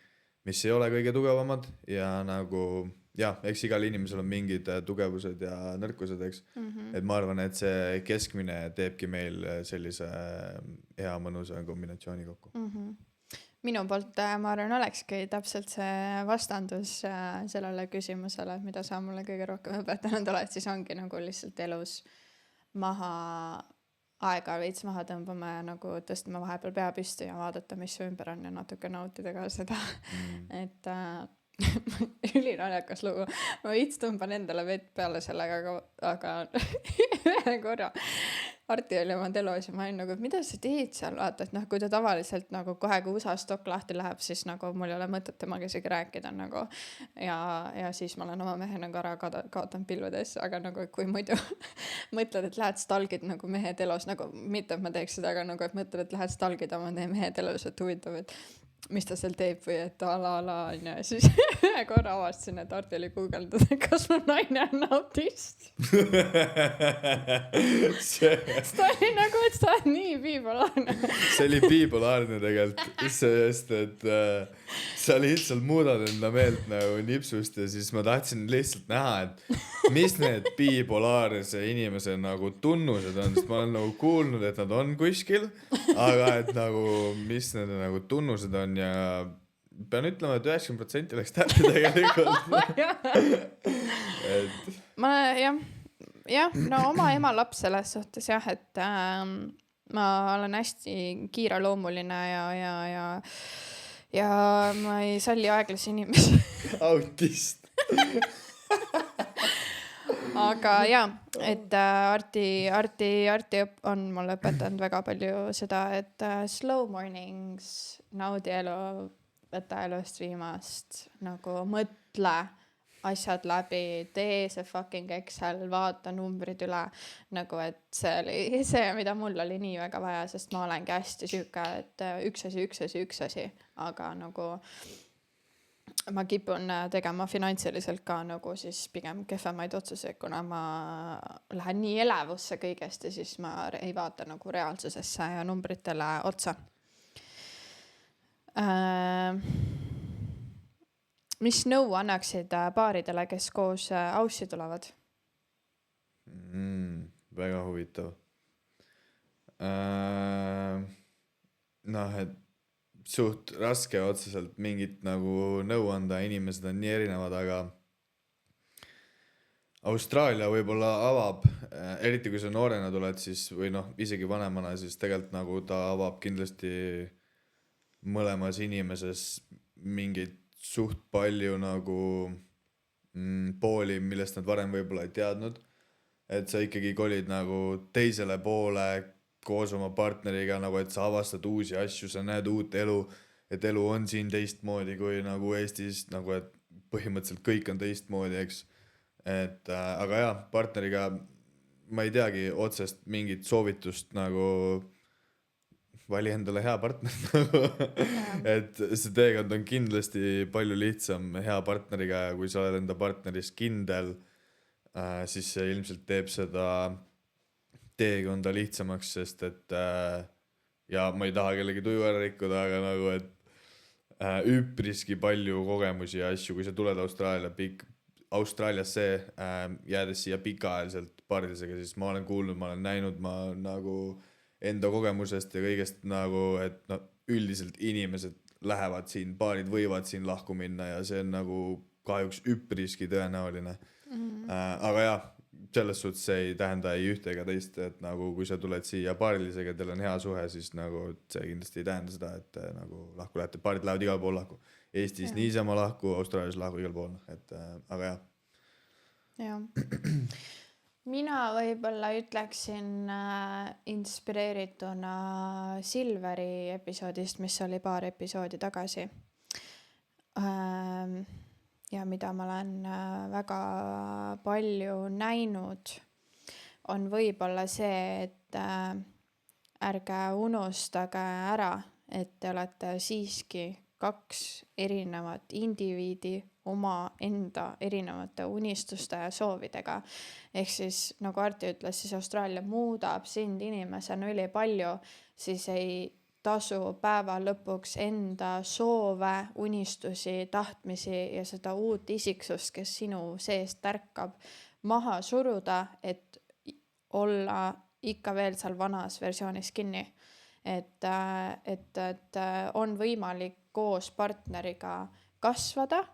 mis ei ole kõige tugevamad ja nagu jah, eks igal inimesel on mingid tugevused ja nõrkused, eks. Et ma arvan, et see keskmine teebki meil sellise hea mõnusa kombinatsiooni kokku. Minu poolt, ma arvan, olekski täpselt see vastandus sellele küsimusele, mida sa mulle kõige rohkem õpetanud oled, siis ongi nagu lihtsalt elus aega veits maha tõmbame ja nagu tõstame vahepeal pea püsti ja vaadata, mis su ümber on ja natuke nautida ka seda. Et ülinaljakas lugu. Ma veits tõmban endale vett peale sellega, aga ühe korra Arti oli oma telos ja ma olin nagu, et mida sa teed seal, vaata, et kui ta tavaliselt nagu kohe kui USA stokk lahti läheb, siis nagu mul ei ole mõtet temaga isegi rääkida nagu ja siis ma olen oma mehe nagu ära kaotanud pilvedesse, aga nagu kui muidu mõtled, et lähed stalgid nagu mehe telos, nagu mitte, et ma teeks seda, aga nagu, et mõtled, et lähed stalgid oma mehe telos, et huvitav, et mis ta seal teeb või et ala on ja siis ühe korra avastasin, et Arti oli guugeldada, kas mu naine on autist. Ta oli nagu, et sa oled nii bipolaarne. See oli bipolaarne tegelikult, sest et sa lihtsalt muudad enda meelt nagu nipsust ja siis ma tahtsin lihtsalt näha, et mis need bipolaarse inimese nagu tunnused on, sest ma olen nagu kuulnud, et nad on kuskil, aga et nagu mis need nagu tunnused on ja pean ütlema, et 90% läks täppi tegelikult. Ma jah, jah, no oma ema laps selles suhtes jah, et ma olen hästi kiireloomuline ja ma ei salli aeglasi inimesi. Autist. Aga jaa, et Arti on mulle õpetanud väga palju seda, et slow mornings, naudi elu, võta elust viimast, nagu mõtle asjad läbi, tee see fucking Excel, vaata numbrid üle, nagu et see oli see, mida mul oli nii väga vaja, sest ma olengi hästi süüke, et üks asi, aga nagu ma kipun tegema finantsiliselt ka nagu siis pigem kehvemaid otsuseid, kuna ma lähen nii elevusse kõigest ja siis ma ei vaata nagu reaalsusesse ja numbritele otsa. Mis nõu annaksid paaridele, kes koos aussi tulevad? Väga huvitav. Noh, et suht raske otseselt mingit nagu nõu anda, inimesed on nii erinevad, aga Austraalia võib-olla avab, eriti kui sa noorena tuled, siis või noh, isegi vanemana, siis tegelikult nagu ta avab kindlasti mõlemas inimeses mingeid suht palju nagu pooli, millest nad varem võib-olla ei teadnud, et sa ikkagi kolid nagu teisele poole koos oma partneriga, nagu et sa avastad uusi asju, sa näed uut elu, et elu on siin teistmoodi kui nagu Eestis, nagu et põhimõtteliselt kõik on teistmoodi, eks. Et aga jah, partneriga ma ei teagi otsest mingit soovitust nagu vali endale hea partner. Et see teekond on kindlasti palju lihtsam hea partneriga ja kui sa oled enda partneris kindel, siis see ilmselt teeb seda teekonda lihtsamaks, sest et ja ma ei taha kellegi tuju ära rikkuda, aga nagu et üpriski palju kogemusi ja asju, kui sa tuled Austraaliasse jäädes siia pikaajaliselt paaridesega, siis ma olen kuulnud, ma olen näinud, ma nagu enda kogemusest ja kõigest nagu, et no, üldiselt inimesed lähevad siin, paarid võivad siin lahku minna ja see on nagu kahjuks üpriski tõenäoline. Aga jah, selles suhtes see ei tähenda ei ühte ega teist, et nagu kui sa tuled siia paarilisega, teil on hea suhe, siis nagu see kindlasti ei tähenda seda, et nagu lahku lähete, paarid lähevad igal pool lahku. Eestis niisama lahku, Austraalias lahku igal pool, et aga jah. Jah. Mina võib-olla ütleksin inspireerituna Silveri episoodist, mis oli paar episoodi tagasi. Ja mida ma olen väga palju näinud, on võib-olla see, et ärge unustage ära, et te olete siiski 2 erinevat indiviidi oma enda erinevate unistuste ja soovidega. Ehk siis, nagu Arti ütles, siis Austraalia muudab sind inimesena üli palju, siis ei tasu päeva lõpuks enda soove, unistusi, tahtmisi ja seda uut isiksust, kes sinu seest tärkab, maha suruda, et olla ikka veel seal vanas versioonis kinni. Et on võimalik koos partneriga kasvada,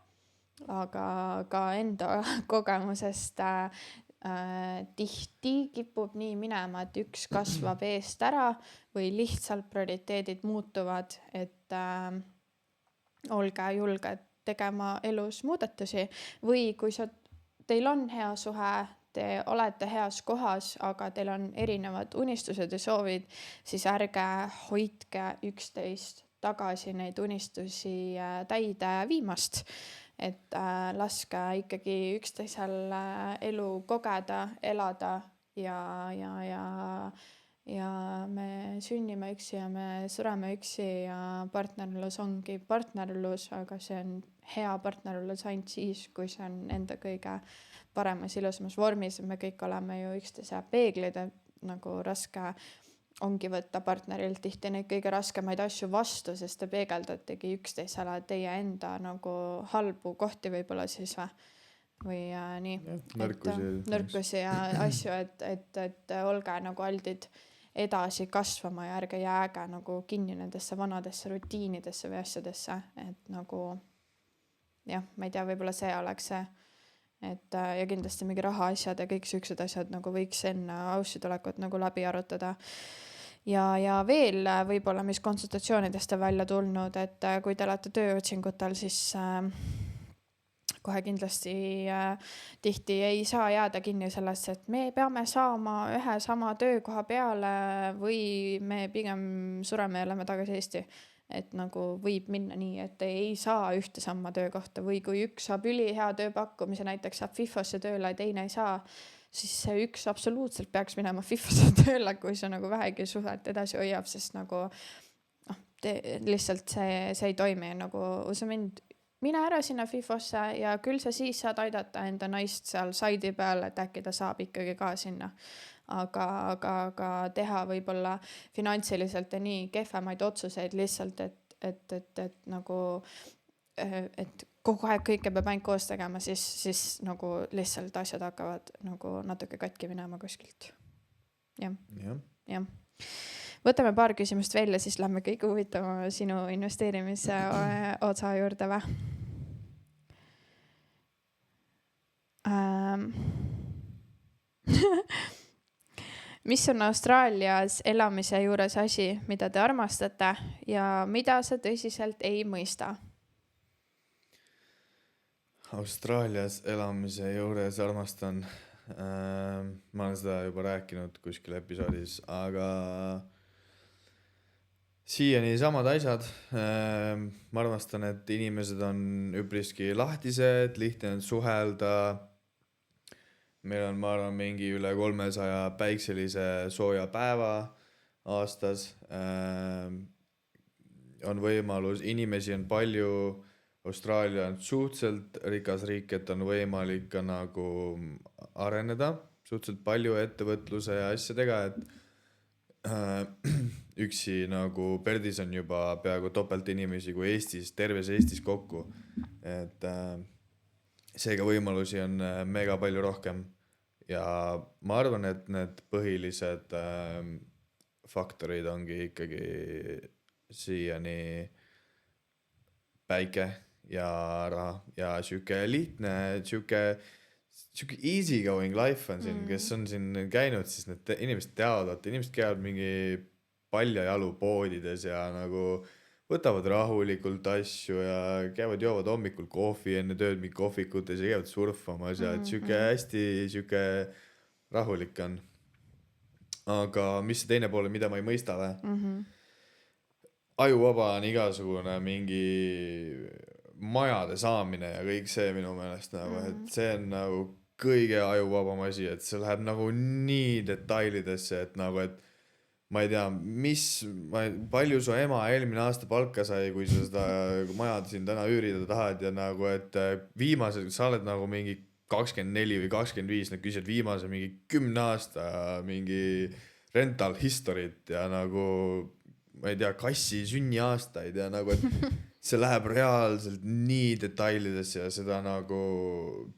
aga ka enda kogemusest tihti kipub nii minema, et üks kasvab eest ära või lihtsalt prioriteedid muutuvad, et olge julged tegema elus muudatusi või kui teil on hea suhe, te olete heas kohas, aga teil on erinevad unistused ja soovid, siis ärge hoidke üksteist tagasi neid unistusi täide viimast. Et laske ikkagi üksteisel elu kogeda, elada ja me sünnime üksi ja me sureme üksi ja partnerlus ongi partnerlus, aga see on hea partnerlus ainult siis, kui see on enda kõige paremas ilusamas vormis. Me kõik oleme ju üksteise peeglid, nagu raske ongi võtta partnerilt tihti neid kõige raskemaid asju vastu, sest te peegeldategi üksteisele teie enda nagu halbu kohti võib-olla siis või nii. Nõrkusi ja asju, et olge nagu aldid edasi kasvama ja ärge jääge nagu kinni nendesse vanadesse rutiinidesse või asjadesse, et nagu jah, ma ei tea, võib-olla see oleks see, et ja kindlasti mingi rahaasjad ja kõik siuksed asjad nagu võiks enne aussi tulekut nagu läbi arutada. Ja veel võib-olla, mis konsultatsioonidest on välja tulnud, et kui te olete tööotsingutel, siis kohe kindlasti tihti ei saa jääda kinni sellesse, et me peame saama ühe sama töökoha peale või me pigem sureme ja lähme tagasi Eesti. Et nagu võib minna nii, et ei saa ühte sama töökohta või kui üks saab ülihea tööpakkumise, näiteks saab FIFOsse tööle ja teine ei saa, siis see üks absoluutselt peaks minema FIFOsse tööle, kui see nagu vähegi suhet edasi hoiab, sest nagu lihtsalt see ei toimi nagu sa mine ära sinna FIFOsse ja küll sa siis saad aidata enda naist seal saidi peal, et äkki ta saab ikkagi ka sinna. Aga teha võib-olla finantsiliselt ja nii kehvemaid otsuseid lihtsalt, et nagu et kogu aeg kõike peab ainult koos tegema, siis nagu lihtsalt asjad hakkavad nagu natuke katki minema kuskilt. Jah. Võtame paar küsimust välja, siis lähme kõige huvitavama sinu investeerimise otsa juurde või? Mis on Austraalias elamise juures asi, mida te armastate ja mida sa tõsiselt ei mõista? Austraalias elamise juures armastan. Ma olen seda juba rääkinud kuskil episoodis, aga siiani samad asjad. Ma armastan, et inimesed on üpriski lahtised, lihtne on suhelda. Meil on, ma arvan, mingi üle 300 päikselise sooja päeva aastas. On võimalus, inimesi on palju. Austraalia on suhteliselt rikas riik, et on võimalik ka nagu areneda suhteliselt palju ettevõtluse ja asjadega, et üksi nagu Perdis on juba peaaegu topelt inimesi kui Eestis, terves Eestis kokku, et seega võimalusi on mega palju rohkem ja ma arvan, et need põhilised faktorid ongi ikkagi siiani päike ja raha ja siuke lihtne, siuke easy going life on siin, kes on siin käinud, siis need inimesed teavad, et inimesed käivad mingi paljajalu poodides ja nagu võtavad rahulikult asju ja käivad, joovad hommikul kohvi enne tööd mingi kohvikutes ja käivad surfamas ja et siuke hästi siuke rahulik on. Aga mis see teine pool, mida ma ei mõista või? Ajuvaba on igasugune mingi majade saamine ja kõik see minu meelest nagu, et see on nagu kõige ajuvabam asi, et see läheb nagu nii detailidesse, et nagu, et ma ei tea, palju su ema eelmine aasta palka sai, kui sa seda majad siin täna üürida tahad ja nagu, et viimased, sa oled nagu mingi 24 või 25, nad küsivad viimase mingi 10 aasta mingi rental history't ja nagu ma ei tea, kassi sünniaastaid ja nagu, et see läheb reaalselt nii detailidesse ja seda nagu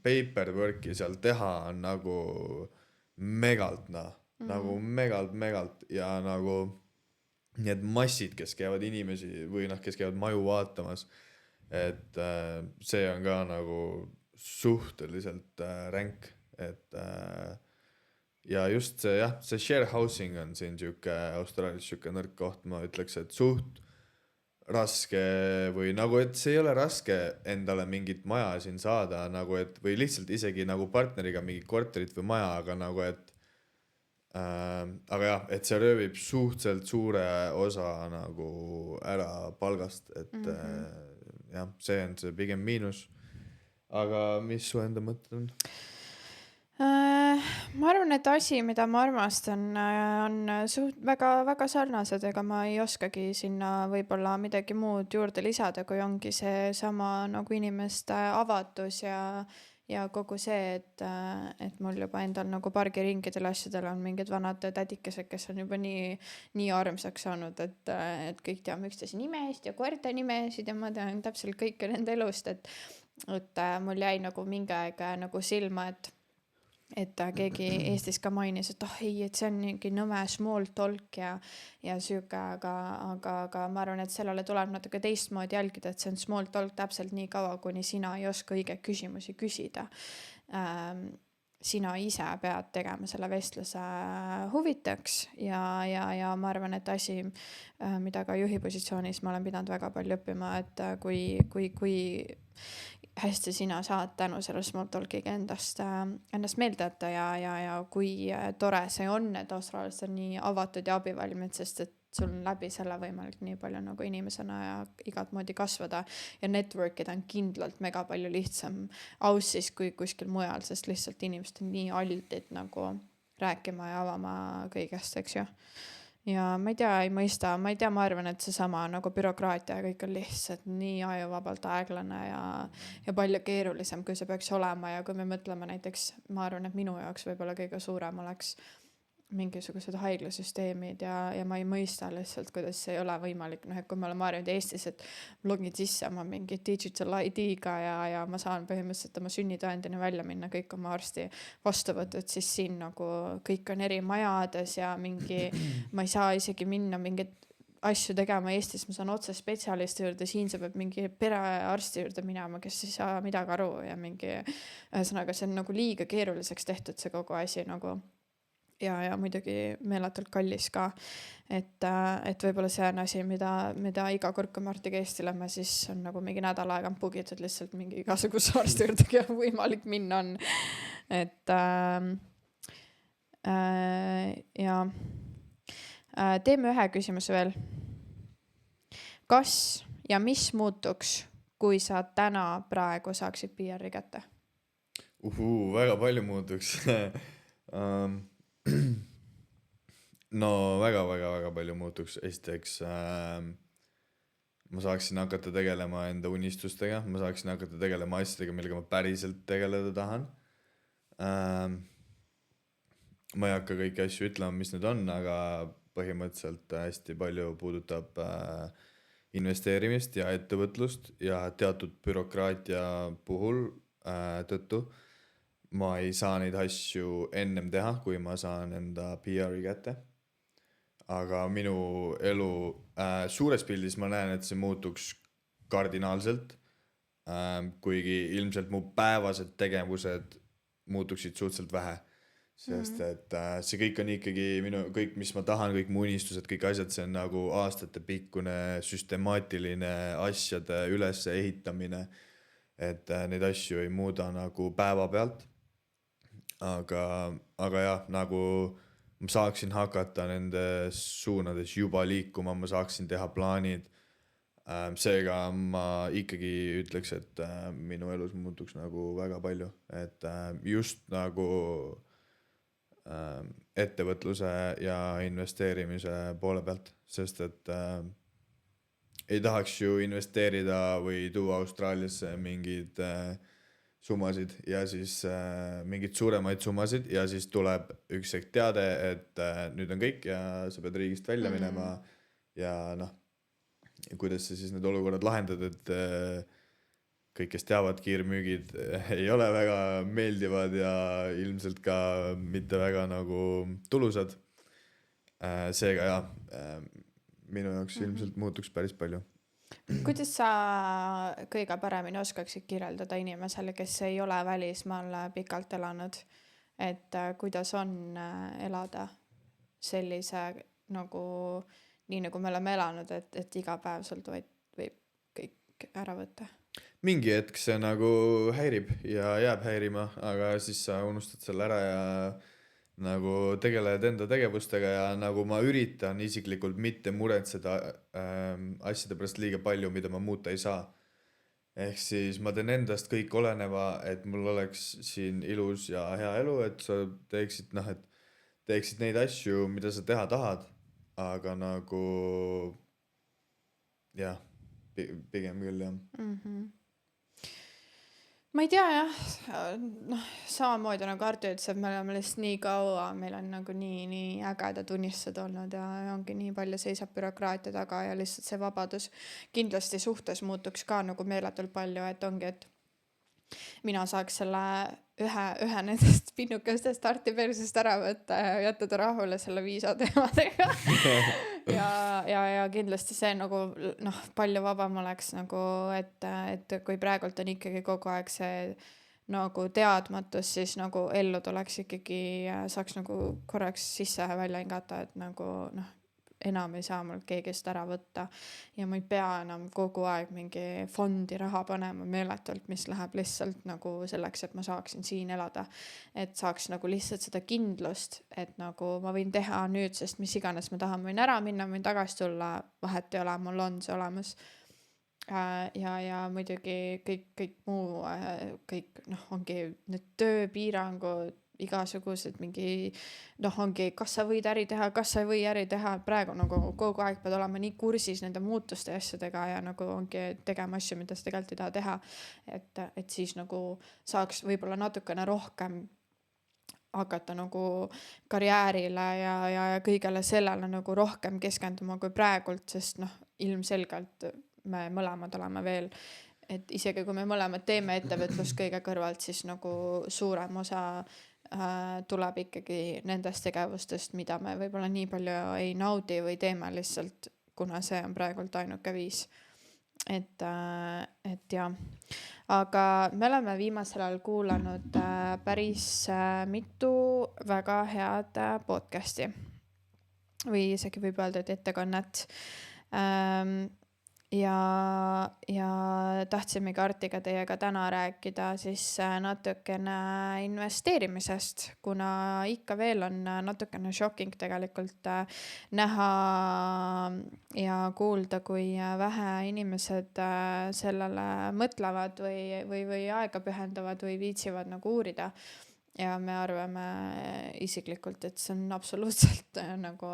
paperwork'i seal teha on nagu megalt, nagu megalt ja nagu need massid, kes käivad inimesi või kes käivad maju vaatamas, et see on ka nagu suhteliselt ränk, et ja just see, jah, see share housing on siin siuke Austraalias siuke nõrk koht, ma ütleks, et suht raske või nagu, et see ei ole raske endale mingit maja siin saada nagu, et või lihtsalt isegi nagu partneriga mingit korterit või maja, aga nagu, et aga jah, et see röövib suhteliselt suure osa nagu ära palgast, et jah, see on see pigem miinus. Aga mis su enda mõtted on? Ma arvan, et asi, mida ma armastan, on väga sarnased, ega ma ei oskagi sinna võib-olla midagi muud juurde lisada, kui ongi see sama nagu inimeste avatus ja kogu see, et mul juba endal nagu pargiringidel asjadel on mingid vanad tädikesed, kes on juba nii armsaks saanud, et kõik teame üksteise nimesid ja koerte nimesid ja ma tean täpselt kõike nende elust, et mul jäi nagu mingi aeg nagu silma, et keegi Eestis ka mainis, et ei, et see on mingi nõme small talk ja siuke, aga ma arvan, et sellele tuleb natuke teistmoodi jälgida, et see on small talk täpselt nii kaua, kuni sina ei oska õige küsimusi küsida. sina ise pead tegema selle vestluse huvitaks ja ma arvan, et asi, mida ka juhi positsioonis ma olen pidanud väga palju õppima, et kui hästi sina saad tänu selle small talk'iga ennast meelde jätta ja kui tore see on, et austraallased on nii avatud ja abivalmid, sest et sul on läbi selle võimalik nii palju nagu inimesena ja igat moodi kasvada ja network'ida on kindlalt mega palju lihtsam Aussis kui kuskil mujal, sest lihtsalt inimesed on nii aldid nagu rääkima ja avama kõigest, eks ju. Ja ma ei mõista, ma arvan, et seesama nagu bürokraatia ja kõik on lihtsalt nii ajuvabalt aeglane ja palju keerulisem, kui see peaks olema ja kui me mõtleme näiteks, ma arvan, et minu jaoks võib-olla kõige suurem oleks mingisugused haiglasüsteemid ja ma ei mõista lihtsalt, kuidas see ei ole võimalik, et kui me oleme harjunud Eestis, et login sisse oma mingi digital ID-ga ja ma saan põhimõtteliselt oma sünnitõendina välja minna kõik oma arsti vastuvõtud, siis siin nagu kõik on eri majades ja ma ei saa isegi minna mingit asju tegema Eestis, ma saan otse spetsialisti juurde, siin sa peab mingi perearsti juurde minema, kes ei saa midagi aru ja ühesõnaga see on nagu liiga keeruliseks tehtud see kogu asi nagu ja muidugi meeletult kallis ka, et võib-olla see on asi, mida iga kord, kui Martiga Eesti lähme, siis on nagu mingi nädal aega pugitud lihtsalt mingi igasuguse arsti juurde võimalik minna on, et ja teeme ühe küsimuse veel. Kas ja mis muutuks, kui sa täna praegu saaksid PR-i kätte? Väga palju muutuks. No väga palju muutuks. Esiteks ma saaksin hakata tegelema enda unistustega, ma saaksin hakata tegelema asjadega, millega ma päriselt tegeleda tahan. Ma ei hakka kõiki asju ütlema, mis need on, aga põhimõtteliselt hästi palju puudutab investeerimist ja ettevõtlust ja teatud bürokraatia puhul tõttu ma ei saa neid asju ennem teha, kui ma saan enda PR-i kätte. Aga minu elu suures pildis ma näen, et see muutuks kardinaalselt, kuigi ilmselt mu päevased tegevused muutuksid suhteliselt vähe. Sest et see kõik on ikkagi kõik, mis ma tahan, kõik mu unistused, kõik asjad, see on nagu aastate pikkune süstemaatiline asjade üles ehitamine, et neid asju ei muuda nagu päeva pealt. Aga jah, nagu ma saaksin hakata nendes suunades juba liikuma, ma saaksin teha plaanid. Seega ma ikkagi ütleks, et minu elus muutuks nagu väga palju, et just nagu ettevõtluse ja investeerimise poole pealt, sest et ei tahaks ju investeerida või tuua Austraaliasse mingid summasid ja siis mingid suuremaid summasid ja siis tuleb üks hetk teade, et nüüd on kõik ja sa pead riigist välja minema ja noh, kuidas sa siis need olukorrad lahendad, et kõik, kes teavad, kiirmüügid ei ole väga meeldivad ja ilmselt ka mitte väga nagu tulusad. Seega jah, minu jaoks ilmselt muutuks päris palju. Kuidas sa kõige paremini oskaksid kirjeldada inimesele, kes ei ole välismaal pikalt elanud, et kuidas on elada sellise nagu, nii nagu me oleme elanud, et iga päev sult võib kõik ära võtta? Mingi hetk see nagu häirib ja jääb häirima, aga siis sa unustad selle ära ja nagu tegeled enda tegevustega ja nagu ma üritan isiklikult mitte muretseda asjade pärast liiga palju, mida ma muuta ei saa. Ehk siis ma teen endast kõik oleneva, et mul oleks siin ilus ja hea elu, et sa teeksid neid asju, mida sa teha tahad, aga nagu jah, pigem küll jah. Ma ei tea jah, samamoodi nagu Artur ütles, et me oleme lihtsalt nii kaua, meil on nagu nii ägedad unistused olnud ja ongi nii palju seisab bürokraatia taga ja lihtsalt see vabadus kindlasti suhtes muutuks ka nagu meeletult palju, et ongi, et mina saaks selle ühe nendest pinnukestest startipersest ära võtta ja jätta ta rahule selle viisa teemadega ja kindlasti see nagu palju vabam oleks nagu, et kui praegult on ikkagi kogu aeg see nagu teadmatus siis nagu ellu tuleks ikkagi, saaks nagu korraks sisse ja välja hingata, et nagu noh, enam ei saa mul keegi seda ära võtta ja ma ei pea enam kogu aeg mingi fondi raha panema meeletult, mis läheb lihtsalt nagu selleks, et ma saaksin siin elada. Et saaks nagu lihtsalt seda kindlust, et nagu ma võin teha nüüd, sest mis iganes ma tahan, võin ära minna, võin tagasi tulla, vahet ei ole, mul on see olemas. Ja muidugi kõik muu, kõik noh, ongi need tööpiirangud, igasugused mingi noh, ongi kas sa võid äri teha, kas sa ei või äri teha, praegu nagu kogu aeg pead olema nii kursis nende muutuste asjadega ja nagu ongi tegema asju, mida sa tegelikult ei taha teha, et siis nagu saaks võib-olla natukene rohkem hakata nagu karjäärile ja kõigele sellele nagu rohkem keskenduma kui praegult, sest noh, ilmselgelt me mõlemad oleme veel, et isegi kui me mõlemad teeme ettevõtlust kõige kõrvalt, siis nagu suurem osa tuleb ikkagi nendest tegevustest, mida me võib-olla nii palju ei naudi või teeme lihtsalt, kuna see on praegult ainuke viis. Et jah, aga me oleme viimasel ajal kuulanud päris mitu väga head podcasti või isegi võib öelda, et ettekannet. Ja tahtsimegi Artiga teiega täna rääkida siis natukene investeerimisest, kuna ikka veel on natukene shocking tegelikult näha ja kuulda, kui vähe inimesed sellele mõtlevad või aega pühendavad või viitsivad nagu uurida. Ja me arvame isiklikult, et see on absoluutselt nagu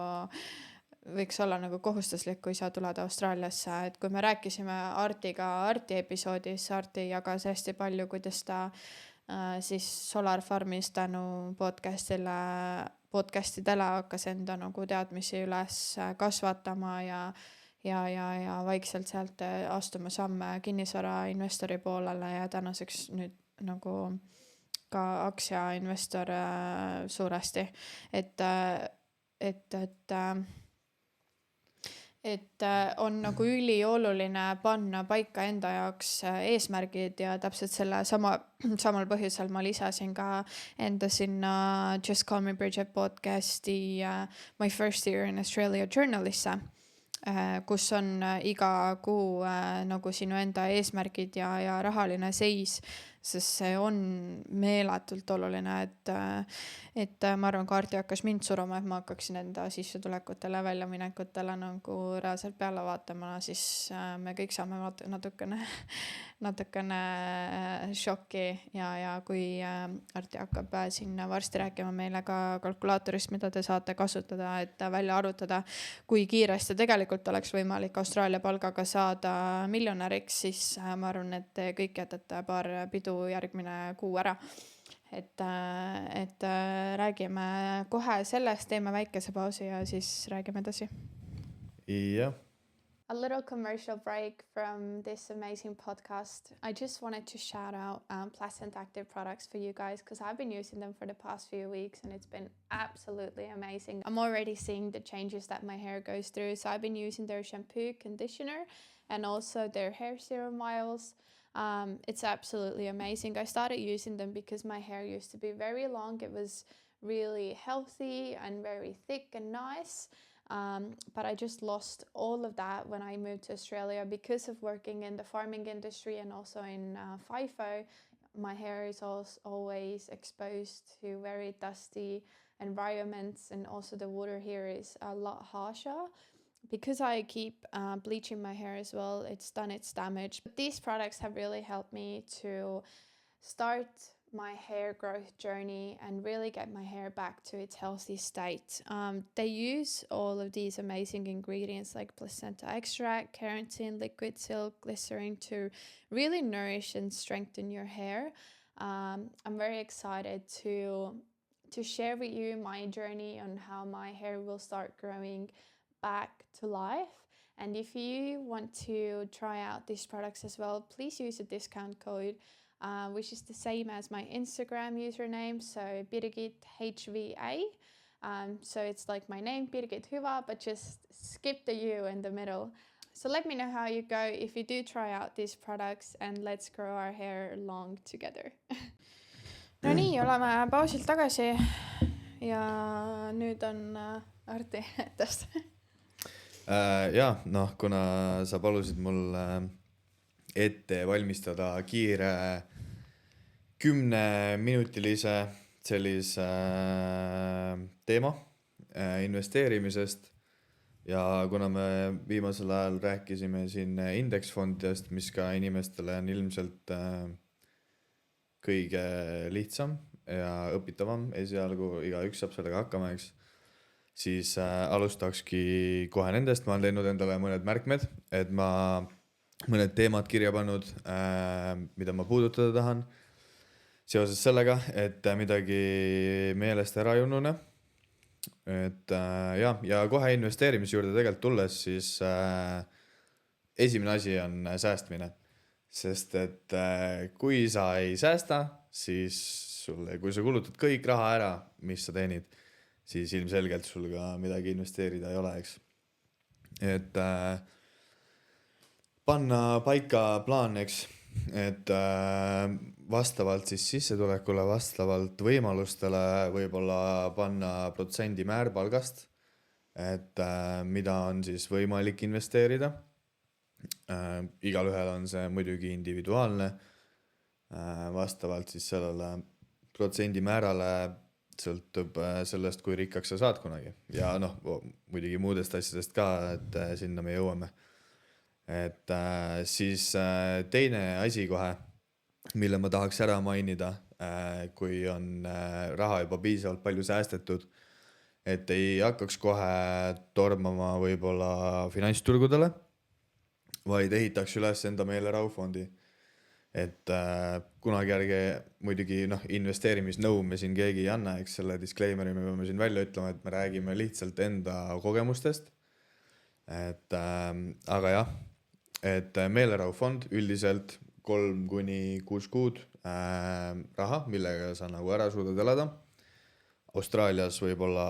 võiks olla nagu kohustuslik, kui sa tuled Austraaliasse, et kui me rääkisime Artiga Arti episoodis, Arti jagas hästi palju, kuidas ta siis Solar Farmis tänu podcastidele hakkas enda nagu teadmisi üles kasvatama ja vaikselt sealt astuma samme kinnisvara investori poolele ja tänaseks nüüd nagu ka aktsiainvestor suuresti, et on nagu ülioluline panna paika enda jaoks eesmärgid ja täpselt selle samal põhjusel ma lisasin ka enda sinna Just Call Me Bridget podcasti My First Year in Australia journalisse, kus on iga kuu nagu sinu enda eesmärgid ja rahaline seis, sest see on meeletult oluline, et ma arvan, kui Arti hakkas mind suruma, et ma hakkaksin enda sissetulekutele, väljaminekutele nagu reaalselt peale vaatama, siis me kõik saame natukene šokki ja kui Arti hakkab sinna varsti rääkima meile ka kalkulaatorist, mida te saate kasutada, et välja arvutada, kui kiiresti tegelikult oleks võimalik Austraalia palgaga saada miljonäriks, siis ma arvan, et te kõik jätate paar pidu järgmine kuu ära. Et räägime kohe sellest, teeme väikese pausi ja siis räägime edasi. Jah. A little commercial break from this amazing podcast. I just wanted to shout out Pleasant Active products for you guys because I've been using them for the past few weeks and it's been absolutely amazing. I'm already seeing the changes that my hair goes through. So I've been using their shampoo, conditioner, and also their hair serum oils. It's absolutely amazing. I started using them because my hair used to be very long. It was really healthy and very thick and nice. But I just lost all of that when I moved to Australia because of working in the farming industry and also in FIFO. My hair is always exposed to very dusty environments, and also the water here is a lot harsher. Because I keep bleaching my hair as well, it's done its damage. But these products have really helped me to start my hair growth journey and really get my hair back to its healthy state. They use all of these amazing ingredients like placenta extract, keratin, liquid silk, glycerin to really nourish and strengthen your hair. I'm very excited to share with you my journey on how my hair will start growing back to life. And if you want to try out these products as well, please use a discount code which is the same as my Instagram username, so Birgit HVA. So it's like my name, Birgit Hyvä, but just skip the U in the middle. So let me know how you go if you do try out these products and let's grow our hair long together. No nii, oleme pausilt tagasi ja nüüd on Arti etast. Jaa, noh, kuna sa palusid mul ette valmistada kiire 10-minutilise sellise teema investeerimisest ja kuna me viimasel ajal rääkisime siin indeksfondidest, mis ka inimestele on ilmselt kõige lihtsam ja õpitavam esialgu, igaüks saab sellega hakkama, eks, siis alustakski kohe nendest. Ma olen teinud endale mõned märkmed, et ma mõned teemad kirja pannud, mida ma puudutada tahan seoses sellega, et midagi meelest ära ei unune. Et ja kohe investeerimise juurde tegelikult tulles, siis esimene asi on säästmine. Sest et kui sa ei säästa, siis kui sa kulutad kõik raha ära, mis sa teenid, siis ilmselgelt sul ka midagi investeerida ei ole, eks. Et panna paika plaan, eks, et vastavalt siis sissetulekule, vastavalt võimalustele võibolla panna protsendimäär palgast, et mida on siis võimalik investeerida. Igalühel on see muidugi individuaalne, vastavalt siis sellele protsendimäärale sõltub sellest, kui rikkaks sa saad kunagi. Ja noh, muidugi muudest asjadest ka, et sinna me jõuame. Et siis teine asi kohe, mille ma tahaks ära mainida, kui on raha juba piisavalt palju säästetud, et ei hakkaks kohe tormama võibolla finantsturgudele, vaid ehitaks üles enda meelerahufondi. Et kunagi ärge muidugi investeerimisnõu me siin keegi ei anna, eks selle disclaimeri me peame siin välja ütlema, et me räägime lihtsalt enda kogemustest. Et aga jah, et meelerahufond üldiselt 3-6 kuud raha, millega sa nagu ära suudad elada. Austraalias võibolla,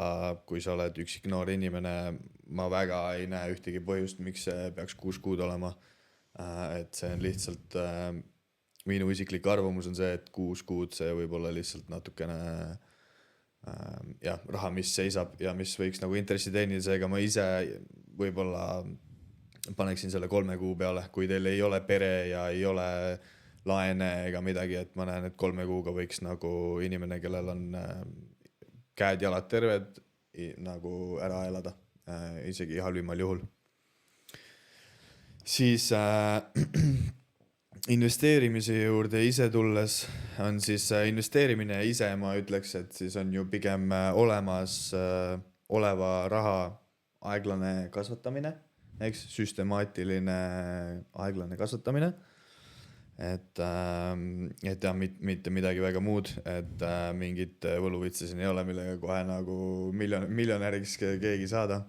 kui sa oled üksik noor inimene, ma väga ei näe ühtegi põhjust, miks see peaks 6 kuud olema. Et see on lihtsalt, minu isiklik arvamus on see, et 6 kuud see võibolla lihtsalt natukene raha, mis seisab ja mis võiks nagu intressi teenida, seega ma ise võibolla paneksin selle 3 kuu peale, kui teil ei ole pere ja ei ole laene ega midagi, et ma näen, et 3 kuuga võiks nagu inimene, kellel on käed-jalad terved, nagu ära elada, isegi halvimal juhul. Siis investeerimise juurde ise tulles on siis investeerimine ise, ma ütleks, et siis on ju pigem olemas oleva raha aeglane kasvatamine, eks, süstemaatiline aeglane kasvatamine. Et mitte midagi väga muud, et mingit võluvitse siin ei ole, millega kohe nagu miljonäriks keegi saada.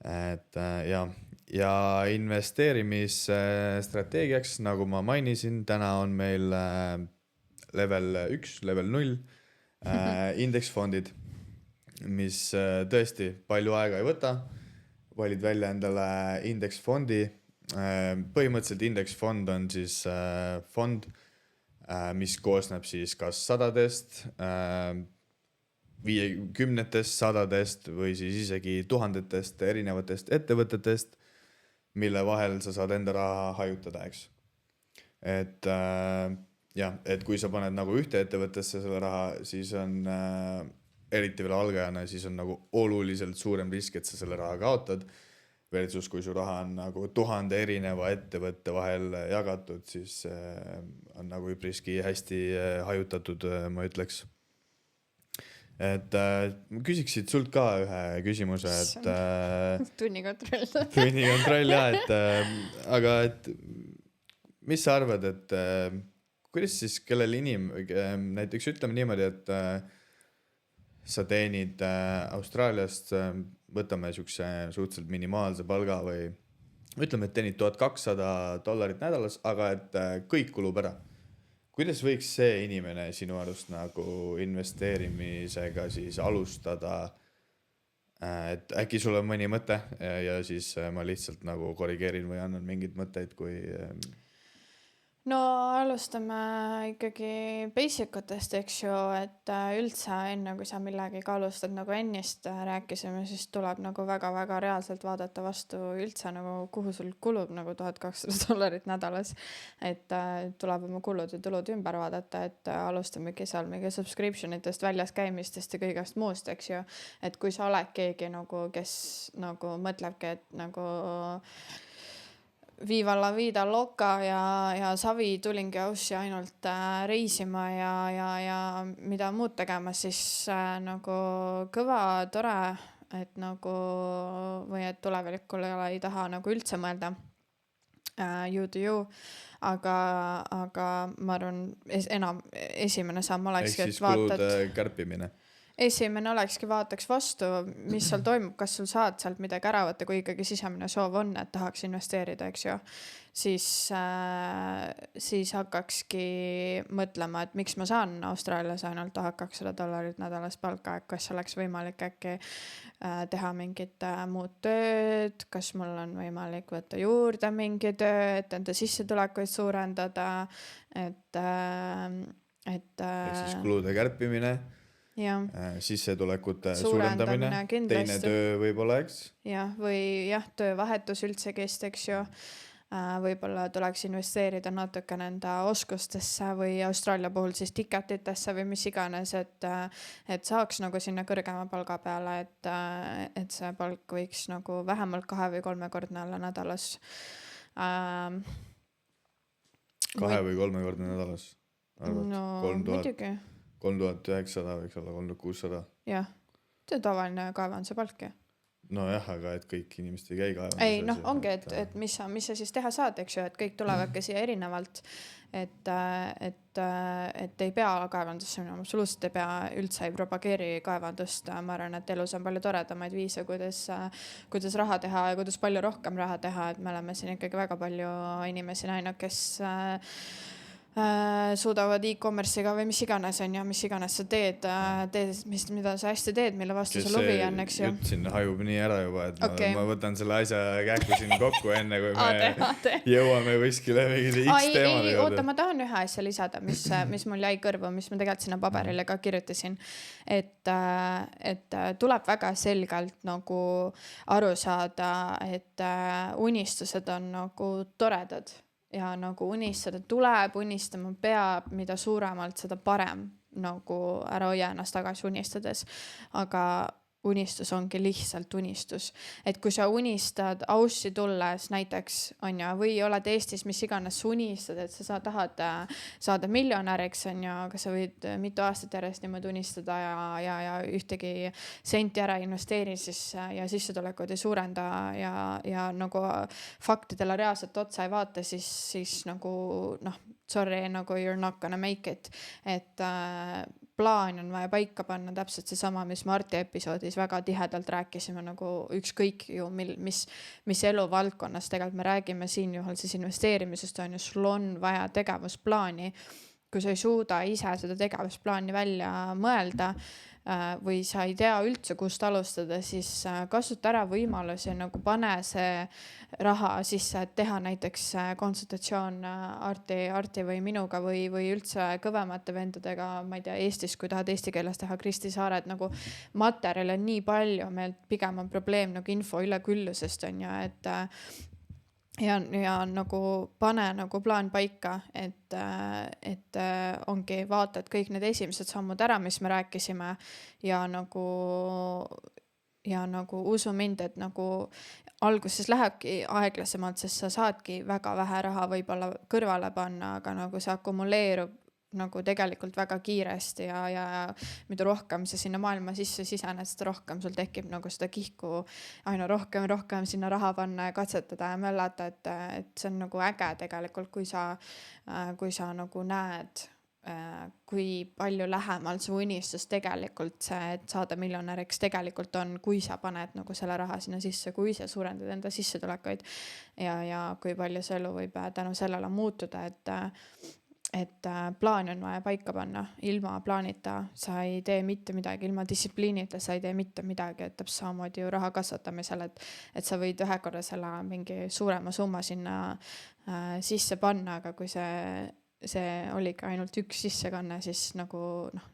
Et ja investeerimisstrateegiaks, nagu ma mainisin, täna on meil level 1, level 0 indeksfondid, mis tõesti palju aega ei võta. Valid välja endale indeksfondi. Põhimõtteliselt indeksfond on siis fond, mis koosneb siis kas 100-dest, 50-test, 100-dest või siis isegi 1000-test erinevatest ettevõtetest, mille vahel sa saad enda raha hajutada, eks. Et et kui sa paned nagu ühte ettevõttesse selle raha, siis on eriti veel algajana, siis on nagu oluliselt suurem risk, et sa selle raha kaotad. Versus kui su raha on nagu 1000 erineva ettevõtte vahel jagatud, siis on nagu üpriski hästi hajutatud, ma ütleks. Et küsiksid sult ka ühe küsimuse, et tunnikontroll, et aga et mis sa arvad, et kuidas siis kellel näiteks ütleme niimoodi, et sa teenid Austraaliast, võtame sükse suhteliselt minimaalse palga või ütleme, et teenid $1200 nädalas, aga et kõik kulub ära. Kuidas võiks see inimene sinu arust nagu investeerimisega siis alustada et äkki sul on mõni mõte ja siis ma lihtsalt nagu korrigeerin või annan mingeid mõtteid, kui No alustame ikkagi basic utest, eks ju, et üldse enne kui sa millegagi alustad, nagu ennist rääkisime, siis tuleb nagu väga-väga reaalselt vaadata vastu üldse nagu kuhu sul kulub nagu $1200 nädalas. Et tuleb oma kulud ja tulud ümber vaadata, et alustamegi seal mingi subscription itest, väljas käimistest ja kõigest muust, eks ju. Et kui sa oled keegi nagu, kes nagu mõtlebki, et nagu Viva la vida loca ja savi tulingi aussi ainult reisima ja mida muud tegema, siis nagu kõva, tore, et nagu või et tulevikul ei taha nagu üldse mõelda. You do you, aga ma arvan, esimene samm ehk olekski, siis et vaatad. kulude kärpimine. Esimene olekski vaataks vastu, mis seal toimub, kas sul saad sealt midagi ära võtta, kui ikkagi sisemine soov on, et tahaks investeerida, eks ju. Siis hakkakski mõtlema, et miks ma saan Austraalias ainult $1200 nädalas palka, et kas oleks võimalik äkki teha mingit muud tööd, kas mul on võimalik võtta juurde mingi töö, et enda sissetulekuid suurendada, et ehk siis kulude kärpimine, ja sissetulekute suurendamine suurendamine, kindlasti. teine töö võib-olla, eks? jah, või jah, töövahetus üldsegist, eks ju. Võib-olla tuleks investeerida natukene enda oskustesse või Austraalia puhul siis tiketitesse või mis iganes, et saaks nagu sinna kõrgema palga peale, et see palk võiks nagu vähemalt 2 või 3-kordne olla nädalas. 2 või 3-kordne nädalas? No muidugi. 3900 võiks olla, 3600. Jah, see tavaline kaevanduse palk ju. Nojah, aga et kõik inimesed ei käi kaevanduses. Ei, noh, ongi, et mis sa siis teha saad, eks ju, et kõik tulevadki siia erinevalt, et ei pea kaevandusse minema, absoluutselt ei pea, üldse ei propageeri kaevandust. Ma arvan, et elus on palju toredamaid viise, kuidas raha teha ja kuidas palju rohkem raha teha, et me oleme siin ikkagi väga palju inimesi näinud, kes suudavad e-commerce'iga või mis iganes on ja mis iganes sa teed, mida sa hästi teed, mille vastu sa lubi on, eks ju. Jutt siin hajub nii ära juba, et Okay. ma võtan selle asja kähku siin kokku enne, kui me Tee. jõuame kuskile mingile X teemale Oota, ma tahan ühe asja lisada, mis mul jäi kõrvu, mis ma tegelikult sinna paberile ka kirjutasin, et tuleb väga selgelt nagu aru saada, et unistused on nagu toredad. Ja nagu unistada tuleb, unistama peab, mida suuremalt, seda parem, nagu ära hoia ennast tagasi unistades. Aga unistus ongi lihtsalt unistus. Et kui sa unistad Aussi tulles näiteks, on ju, või oled Eestis, mis iganes sa unistad, et sa tahad saada miljonäriks, on ju, aga sa võid mitu aastat järjest niimoodi unistada ja ühtegi senti ära investeeri siis ja sissetulekud ei suurenda ja nagu faktidele reaalselt otsa ei vaata, siis nagu sorry, nagu you're not gonna make it. Et plaan on vaja paika panna, täpselt seesama, mis Marti episoodis väga tihedalt rääkisime, nagu ükskõik ju, mis eluvaldkonnas tegelikult me räägime siin juhul siis investeerimisest on ju, sul on vaja tegevusplaani. Kui sa ei suuda ise seda tegevusplaani välja mõelda või sa ei tea üldse, kust alustada, siis kasuta ära võimalusi, nagu pane see raha sisse, et teha näiteks konsultatsioon Arti või minuga või üldse kõvemate vendadega, ma ei tea, Eestis, kui tahad eesti keeles teha, Kristi Saared, nagu materjali on nii palju, meil pigem on probleem nagu info üleküllusest on ju, et ja nagu pane nagu plaan paika, et ongi vaatad kõik need esimesed sammud ära, mis me rääkisime ja nagu usu mind, et nagu alguses lähebki aeglasemalt, sest sa saadki väga vähe raha võib-olla kõrvale panna, aga nagu see akumuleerub nagu tegelikult väga kiiresti ja mida rohkem sa sinna maailma sisse sisened, seda rohkem sul tekib nagu seda kihku aina rohkem sinna raha panna ja katsetada ja möllata, et see on nagu äge tegelikult, kui sa nagu näed, kui palju lähemal su unistus tegelikult see, et saada miljonäriks tegelikult on, kui sa paned nagu selle raha sinna sisse, kui sa suurendad enda sissetulekuid ja kui palju see elu võib tänu sellele muutuda, et plaan on vaja paika panna, ilma plaanita sa ei tee mitte midagi, ilma distsipliinita sa ei tee mitte midagi, et täpselt samamoodi ju raha kasvatamisel, et sa võid ühe korra selle mingi suurema summa sinna sisse panna, aga kui see oligi ainult üks sissekanne, siis nagu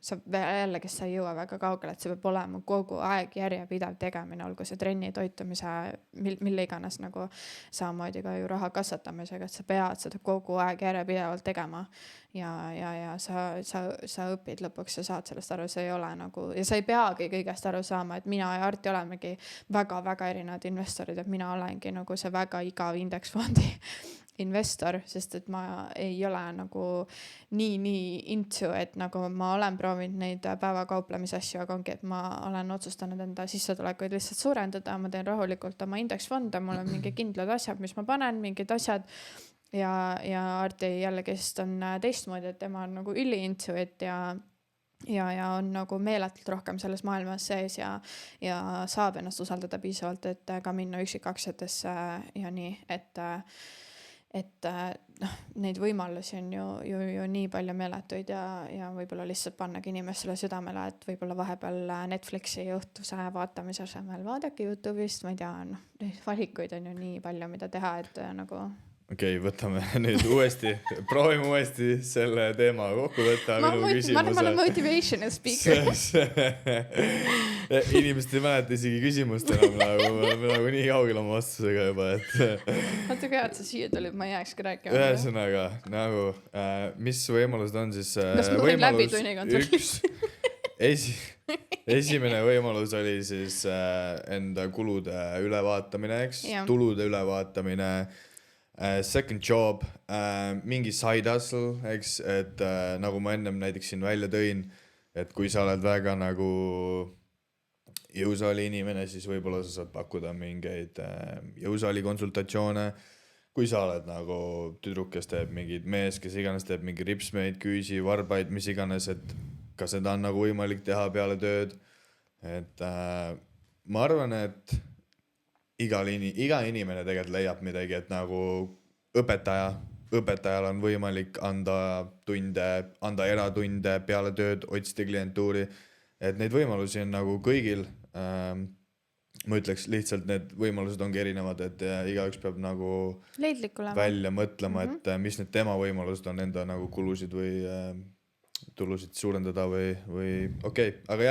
sa jällegi sa ei jõua väga kaugele, et see peab olema kogu aeg järjepidev tegemine, olgu see trenni, toitumise, mille iganes nagu samamoodi ka ju raha kasvatamisega, et sa pead seda kogu aeg järjepidevalt tegema ja sa õpid lõpuks, sa saad sellest aru, see ei ole nagu, ja sa ei peagi kõigest aru saama, et mina ja Arti olemegi väga-väga erinevad investorid, et mina olengi nagu see väga igav indeksfondi investor, sest et ma ei ole nagu nii into, et nagu ma olen proovinud neid päevakauplemise asju, aga ongi, et ma olen otsustanud enda sissetulekuid lihtsalt suurendada, ma teen rahulikult oma indeksfonde, mul on mingi kindlad asjad, mis ma panen, mingid asjad ja Arti jällegi sest on teistmoodi, et tema on nagu üli into, et ja on nagu meeletult rohkem selles maailmas sees ja saab ennast usaldada piisavalt, et ka minna üksikaktsiatesse ja nii, et neid võimalusi on ju nii palju meeletuid ja võib-olla lihtsalt pannagi inimestele südamele, et võib-olla vahepeal Netflixi õhtuse vaatamise asemel vaadake YouTube'ist, ma ei tea, neid valikuid on ju nii palju, mida teha, et nagu Okei, võtame nüüd uuesti, proovime uuesti selle teema kokku võtta minu küsimuse. Ma olen motivational speaker. Inimesed ei mäleta isegi küsimust enam, nagu nii kaugel oma vastusega juba, et Vaata ka, et sa siia tulid, ma ei jääkski rääkima. ühesõnaga, nagu, mis võimalused on siis võimalus esimene võimalus oli siis enda kulude ülevaatamine, eks, tulude ülevaatamine, second job, mingi side hustle, eks, et nagu ma ennem näiteks siin välja tõin, et kui sa oled väga nagu jõusaali inimene, siis võib-olla sa saad pakkuda mingeid jõusaali konsultatsioone. Kui sa oled nagu tüdruk, kes teeb mingid mees, kes iganes teeb mingi ripsmeid, küüsi, varbaid, mis iganes, et ka seda on nagu võimalik teha peale tööd. Et ma arvan, et iga inimene tegelikult leiab midagi, et nagu õpetajal on võimalik anda eratunde peale tööd, otsida klientuuri, et neid võimalusi on nagu kõigil. Ma ütleks lihtsalt, need võimalused ongi erinevad, et igaüks peab nagu välja mõtlema, et mis need tema võimalused on enda nagu kulusid või tulusid suurendada või okei, aga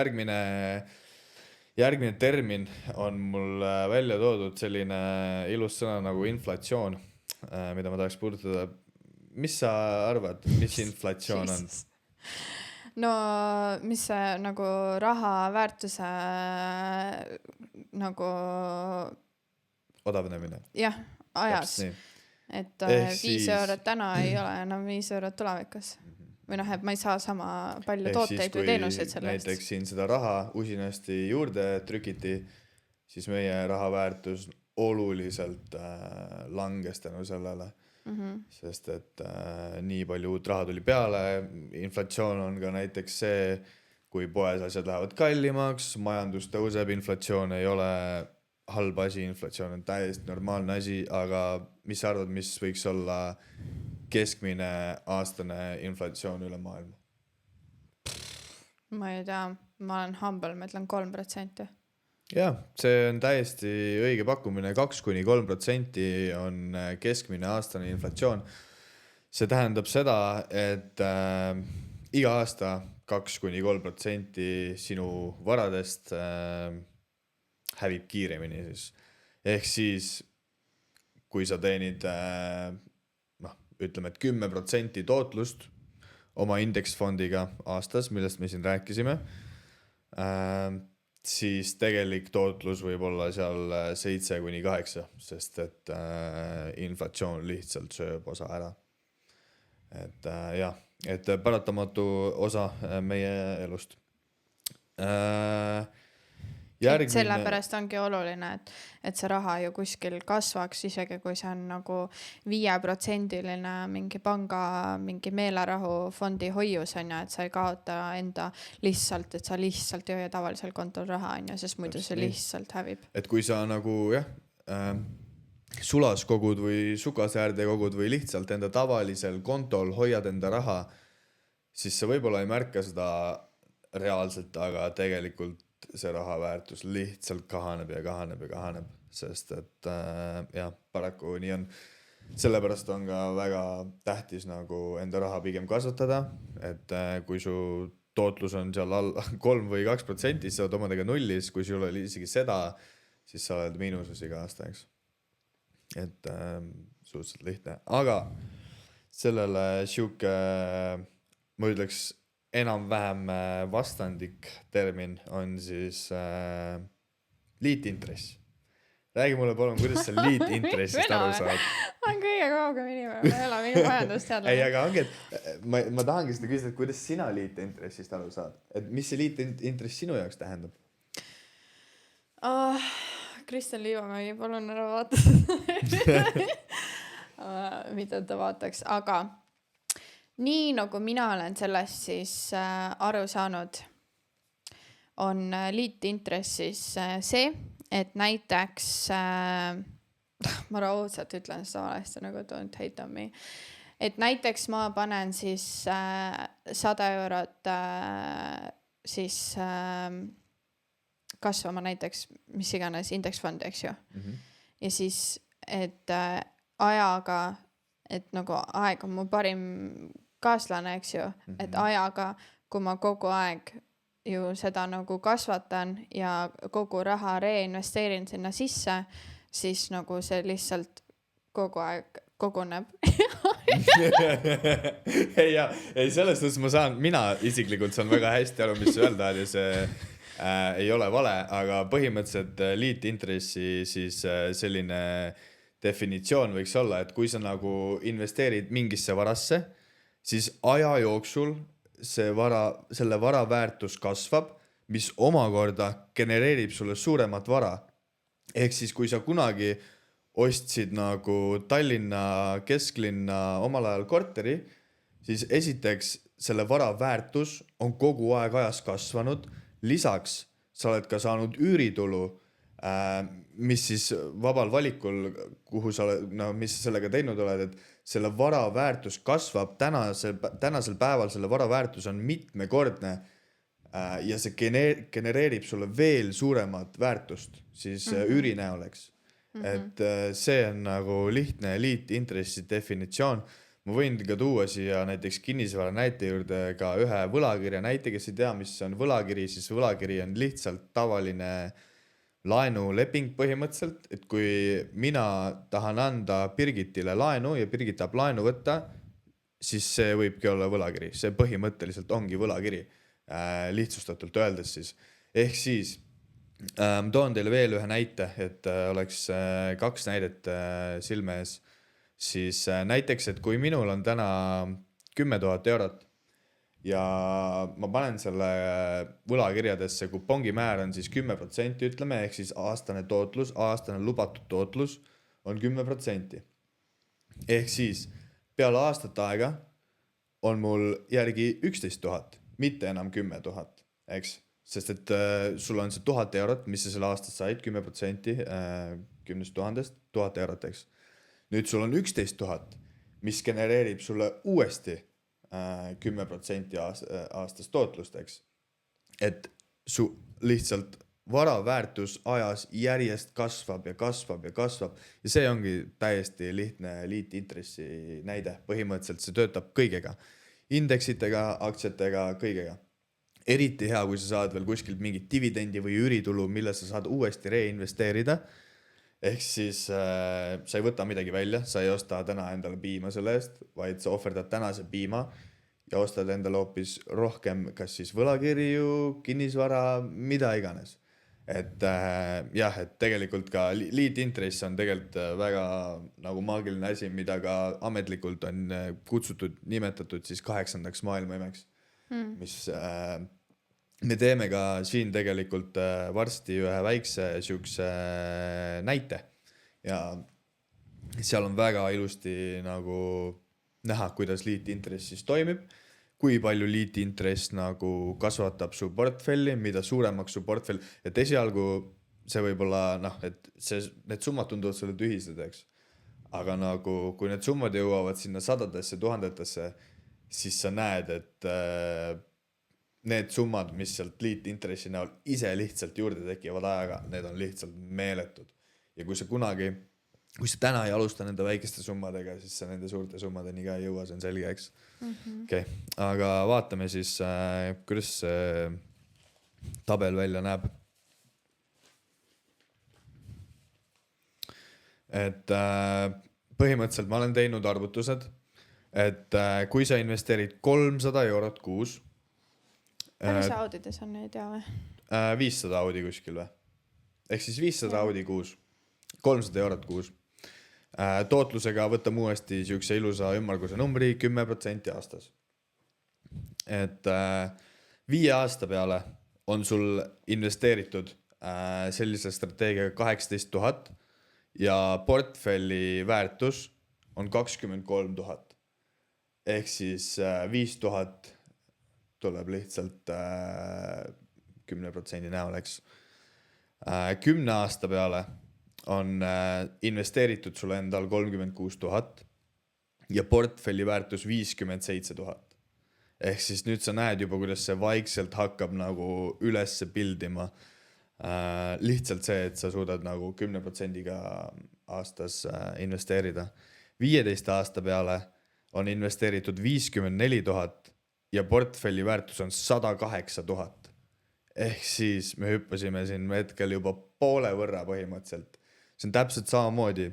järgmine termin on mul välja toodud selline ilus sõna nagu inflatsioon, mida ma tahaks puudutada. Mis sa arvad, mis inflatsioon on? No, mis see nagu raha väärtuse nagu odavnemine. Jah, ajas. Et 5 eurot täna ei ole enam 5 eurot tulevikus. Või et ma ei saa sama palju tooteid või teenuseid selle eest. Näiteks siin seda raha usinasti juurde trükiti, siis meie raha väärtus oluliselt langes tänu sellele. Sest et nii palju uut raha tuli peale. Inflatsioon on ka näiteks see, kui poes asjad lähevad kallimaks, majandus tõuseb, inflatsioon ei ole halb asi, inflatsioon on täiesti normaalne asi, aga mis sa arvad, mis võiks olla keskmine aastane inflatsioon üle maailma? Ma ei tea, ma olen humble, ma ütlen 3%. Jah, see on täiesti õige pakkumine, 2-3% on keskmine aastane inflatsioon. See tähendab seda, et iga aasta 2-3% sinu varadest hävib kiiremini siis. Ehk siis, kui sa teenid ütleme, et 10% tootlust oma indeksfondiga aastas, millest me siin rääkisime, siis tegelik tootlus võib olla seal 7-8, sest et inflatsioon lihtsalt sööb osa ära. Et jah, et paratamatu osa meie elust. Et sellepärast ongi oluline, et see raha ju kuskil kasvaks, isegi kui see on nagu 5%-line mingi panga, mingi meelerahu fondi hoius on ja, et sa ei kaota enda lihtsalt, et sa lihtsalt ei hoia tavalisel kontol raha on ja, sest muidu see lihtsalt hävib. Et kui sa nagu sulaskogud või sukasäärde kogud või lihtsalt enda tavalisel kontol hoiad enda raha, siis sa võib-olla ei märka seda reaalselt, aga tegelikult see raha väärtus lihtsalt kahaneb ja kahaneb ja kahaneb, sest et jah, paraku nii on. Sellepärast on ka väga tähtis nagu enda raha pigem kasvatada, et kui su tootlus on seal all 3 või 2%, siis sa oled omadega nullis, kui sul oli isegi seda, siis sa oled miinuses iga aasta, eks. Et suhteliselt lihtne, aga sellele siuke, ma ütleks, enam-vähem vastandik termin on siis liitintress. Räägi mulle palun, kuidas sa liitintressist aru saad? Ma on kõige kaugem inimene, ma ei ole mingi majandusteadlane. Ei, aga ongi, et ma tahangi seda küsida, et kuidas sina liitintressist aru saad? Et mis see liitintress sinu jaoks tähendab? Kristjan Liivamägi, palun ära vaata seda. Mida ta vaataks, aga nii nagu mina olen sellest siis aru saanud, on liitintressis see, et näiteks ma raudselt ütlen seda valesti nagu don't hate on me, et näiteks ma panen siis 100 eurot siis kasvama näiteks mis iganes indeksfondi, eks ju. Ja siis, et ajaga, et nagu aeg on mu parim kaaslane, eks ju, et ajaga, kui ma kogu aeg ju seda nagu kasvatan ja kogu raha reinvesteerin sinna sisse, siis nagu see lihtsalt kogu aeg koguneb. ei, selles tõttes mina isiklikult saan väga hästi aru, mis öelda, ja see ei ole vale, aga põhimõtteliselt liitintressi siis selline definitsioon võiks olla, et kui sa nagu investeerid mingisse varasse, siis aja jooksul selle vara väärtus kasvab, mis omakorda genereerib sulle suuremat vara. Ehk siis, kui sa kunagi ostsid nagu Tallinna kesklinna omal ajal korteri, siis esiteks selle vara väärtus on kogu aeg ajas kasvanud. Lisaks sa oled ka saanud üüritulu, mis siis vabal valikul, kuhu sa oled, mis sa sellega teinud oled, et selle vara väärtus kasvab tänasel päeval, selle vara väärtus on mitmekordne ja see genereerib sulle veel suuremat väärtust siis üüri näol, eks. Et see on nagu lihtne liitintressi definitsioon. Ma võin ka tuua siia näiteks kinnisvara näite juurde ka ühe võlakirja näite, kes ei tea, mis on võlakiri, siis võlakiri on lihtsalt tavaline laenuleping põhimõtteliselt, et kui mina tahan anda Birgitile laenu ja Birgit tahab laenu võtta, siis see võibki olla võlakiri. See põhimõtteliselt ongi võlakiri, lihtsustatult öeldes siis. Ehk siis toon teile veel ühe näite, et oleks 2 näidet silme ees. Siis näiteks, et kui minul on täna 10 000 eurot ja ma panen selle võlakirjadesse, kupongi määr on siis 10%, ütleme, ehk siis aastane lubatud tootlus on 10%. Ehk siis peale aastat aega on mul järgi 11 000, mitte enam 10 000, eks? Sest et sul on see 1000 eurot, mis sa selle aastast said, 10% 10 000, 1000 eurot, eks? Nüüd sul on 11 000, mis genereerib sulle uuesti 10% aastast tootlust, eks. Et su lihtsalt vara väärtus ajas järjest kasvab ja kasvab ja kasvab. Ja see ongi täiesti lihtne liitintressi näide. Põhimõtteliselt see töötab kõigega. Indeksitega, aktsiatega, kõigega. Eriti hea, kui sa saad veel kuskilt mingit dividendi või üüritulu, mille sa saad uuesti reinvesteerida. Ehk siis sa ei võta midagi välja, sa ei osta täna endale piima selle eest, vaid sa ohverdad tänase piima ja ostad endale hoopis rohkem, kas siis võlakirju, kinnisvara, mida iganes. Et jah, et tegelikult ka liitintress on tegelikult väga nagu maagiline asi, mida ka ametlikult on nimetatud siis 8. maailmaimeks, mis me teeme ka siin tegelikult varsti ühe väikse siukse näite ja seal on väga ilusti nagu näha, kuidas liitintress siis toimib, kui palju liitintress nagu kasvatab su portfelli, mida suuremaks su portfell, et esialgu see võib olla et need summad tunduvad sulle tühised, eks. Aga nagu kui need summad jõuavad sinna sadadesse, tuhandetesse, siis sa näed, et need summad, mis sealt liitintressi näol ise lihtsalt juurde tekivad ajaga, need on lihtsalt meeletud. Ja kui sa täna ei alusta nende väikeste summadega, siis sa nende suurte summadeni ka ei jõua, see on selge, eks. Okay. Aga vaatame siis, kuidas see tabel välja näeb. Et põhimõtteliselt ma olen teinud arvutused, et kui sa investeerid 300 eurot kuus. Palju see Audides on, ei tea või? 500 Audi kuskil või? Ehk siis 500 Audi kuus, 300 eurot kuus. Tootlusega võtame uuesti siukse ilusa ümmarguse numbri 10% aastas. Et 5 aasta peale on sul investeeritud sellise strateegiaga 18 000 ja portfelli väärtus on 23 000. Ehk siis 5 000 tuleb lihtsalt 10% näol, eks. 10 aasta peale on investeeritud sulle endal 36 000 ja portfelli väärtus 57 000. Ehk siis nüüd sa näed juba, kuidas see vaikselt hakkab nagu ülesse pildima. Lihtsalt see, et sa suudad nagu 10%-ga aastas investeerida. 15 aasta peale on investeeritud 54 000 ja portfelli väärtus on 108 000. Ehk siis me hüppasime siin hetkel juba poole võrra põhimõtteliselt. See on täpselt samamoodi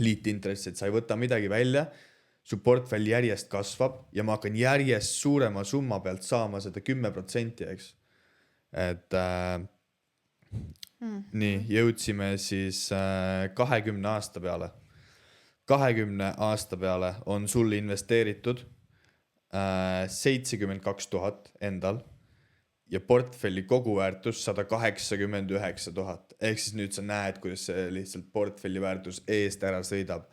liitintress, et sa ei võta midagi välja, su portfell järjest kasvab ja ma hakkan järjest suurema summa pealt saama seda 10%, eks. Et nii, jõudsime siis 20 aasta peale. 20 aasta peale on sul investeeritud 72 000 endal ja portfelli koguväärtus 189 000. Ehk siis nüüd sa näed, kuidas see lihtsalt portfelli väärtus eest ära sõidab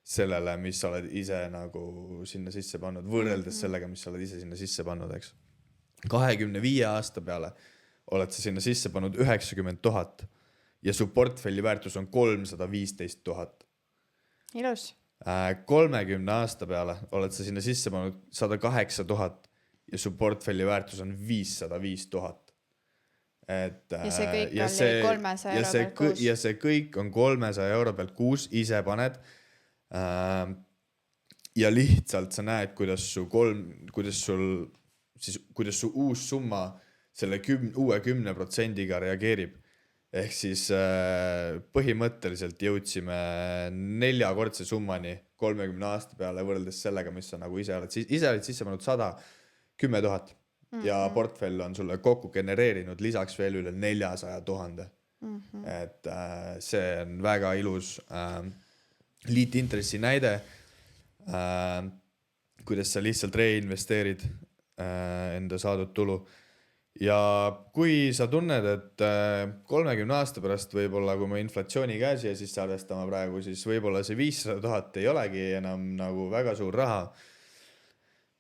sellele, mis sa oled ise nagu sinna sisse pannud, võrreldes sellega, mis sa oled ise sinna sisse pannud, eks. 25 aasta peale oled sa sinna sisse pannud 90 000 ja su portfelli väärtus on 315 000. Ilus. 30 aasta peale oled sa sinna sisse pannud 108 000 ja su portfelli väärtus on 505 000. Ja see kõik oli 300 euro pealt kuus. Ja see kõik on 300 euro pealt kuus, ise paned. Ja lihtsalt sa näed, kuidas su uus summa selle uue 10%-ga reageerib. Ehk siis põhimõtteliselt jõudsime 4-kordse summani 30 aasta peale võrreldes sellega, mis sa nagu ise oled sisse pannud 110 000 ja portfell on sulle kokku genereerinud lisaks veel üle 400 000. Et see on väga ilus liitintressi näide, kuidas sa lihtsalt reinvesteerid enda saadud tulu. Ja kui sa tunned, et 30 aasta pärast võib-olla, kui me inflatsiooni käsi ja siis arvestama praegu, siis võib-olla see 500 000 ei olegi enam nagu väga suur raha.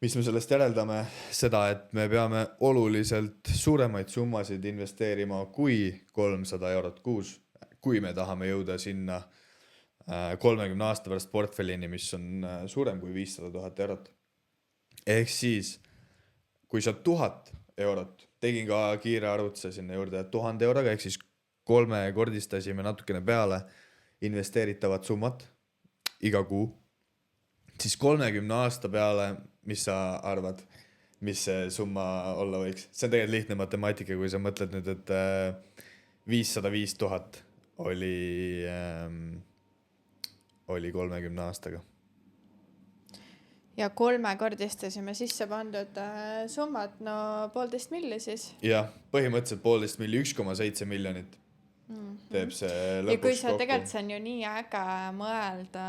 Mis me sellest järeldame? Seda, et me peame oluliselt suuremaid summasid investeerima kui 300 eurot kuus, kui me tahame jõuda sinna 30 aasta pärast portfellini, mis on suurem kui 500 000 eurot. Ehk siis, kui sa 1000 eurot, tegin ka kiire arvutuse sinna juurde, 1000 euroga, ehk siis 3-kordistasime natukene peale investeeritavat summat iga kuu, siis 30 aasta peale, mis sa arvad, mis see summa olla võiks? See on tegelikult lihtne matemaatika, kui sa mõtled nüüd, et 505 000 oli 30 aastaga. Ja 3-kordistasime sisse pandud summad, no 1,5 milli siis. Jah, põhimõtteliselt 1,5 milli, 1,7 miljonit teeb see lõpuks kokku. Ja kui sa tegelikult see on ju nii äge mõelda,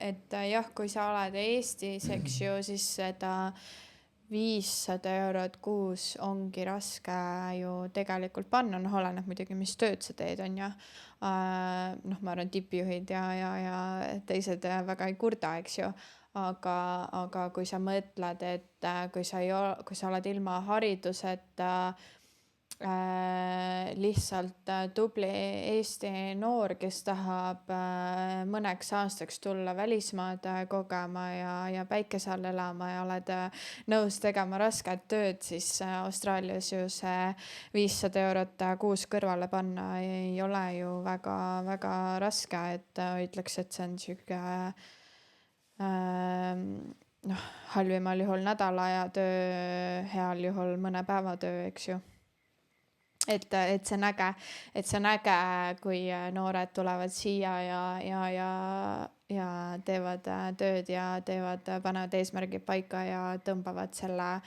et jah, kui sa oled Eestis, eks ju, siis seda 500 eurot kuus ongi raske ju tegelikult panna, oleneb muidugi, mis tööd sa teed, on ja. Ma arvan, tippjuhid ja teised väga ei kurda, eks ju. Aga kui sa mõtled, et kui sa oled ilma hariduseta lihtsalt tubli Eesti noor, kes tahab mõneks aastaks tulla välismaad kogema ja päikese all elama ja oled nõus tegema rasket tööd, siis Austraalias ju see 500 eurot kuus kõrvale panna ei ole ju väga, väga raske, et ütleks, et see on sihuke halvimal juhul nädala ja töö, heal juhul mõne päeva töö, eks ju. Et see on äge, kui noored tulevad siia ja teevad tööd ja panevad eesmärgid paika ja tõmbavad selle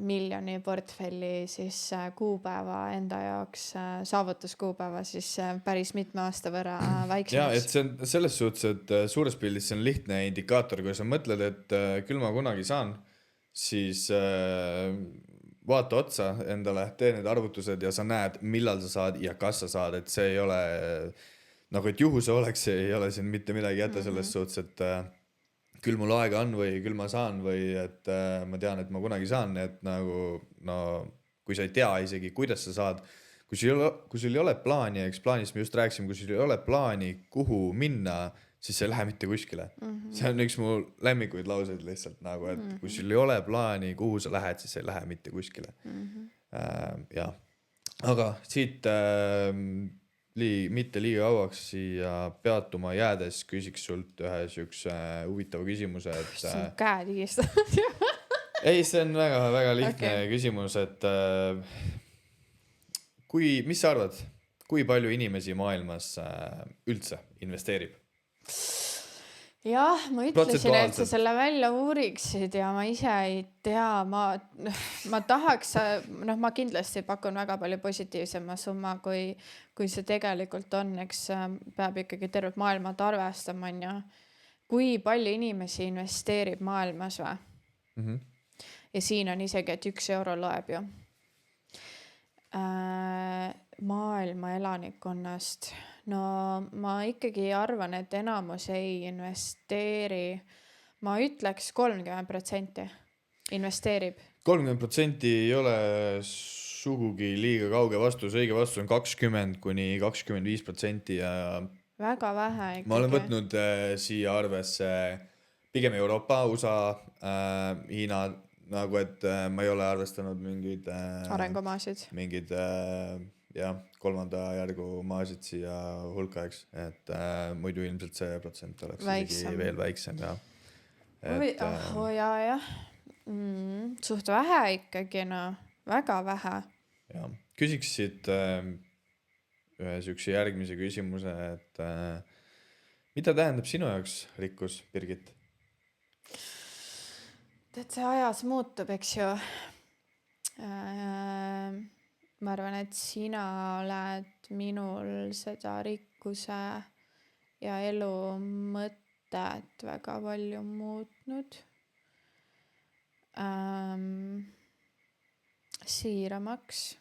miljoni portfelli siis kuupäeva enda jaoks, saavutuskuupäeva siis päris mitme aasta võrra väiksemaks. Et see on selles suhtes, et suures pildis see on lihtne indikaator, kui sa mõtled, et küll ma kunagi saan, siis vaata otsa endale, tee need arvutused ja sa näed, millal sa saad ja kas sa saad, et see ei ole nagu, et juhuse oleks, ei ole siin mitte midagi jätta selles suhtes, et küll mul aega on või küll ma saan või et ma tean, et ma kunagi saan, et nagu no kui sa ei tea isegi, kuidas sa saad, kui sul ei ole plaani, eks plaanist me just rääkisime, kui sul ei ole plaani, kuhu minna, siis sa ei lähe mitte kuskile. See on üks mu lemmikuid lauseid lihtsalt nagu, et kui sul ei ole plaani, kuhu sa lähed, siis sa ei lähe mitte kuskile. Ja. Aga siit mitte liiga kauaks siia peatuma jäädes küsiks sult ühe sihukese huvitava küsimuse, et see on käed igist. ei, see on väga, väga lihtne küsimus, et mis sa arvad, kui palju inimesi maailmas üldse investeerib? Jah, ma ütlesin, et sa selle välja uuriksid ja ma ise ei tea, ma tahaks, ma kindlasti pakun väga palju positiivsema summa, kui see tegelikult on, eks peab ikkagi tervet maailma arvestama, kui palju inimesi investeerib maailmas või? Ja siin on isegi, et 1 euro loeb ju. Maailma elanikkonnast. No ma ikkagi arvan, et enamus ei investeeri. Ma ütleks 30% investeerib. 30% ei ole sugugi liiga kauge vastus. Õige vastus on 20–25% ja väga vähe ikkagi. Ma olen võtnud siia arvesse pigem Euroopa, USA, Hiina, nagu et ma ei ole arvestanud mingid arengumaasid. Mingid kolmanda järgu maasid siia hulka, eks, et muidu ilmselt see protsent oleks veel väiksem ja jah. Suht vähe ikkagi, väga vähe. Ja. Küsiks siit ühe sihukese järgmise küsimuse, et mida tähendab sinu jaoks rikkus, Birgit? Et see ajas muutub, eks ju. Ma arvan, et sina oled minul seda rikkuse ja elu mõtet väga palju muutnud. Siiramaks.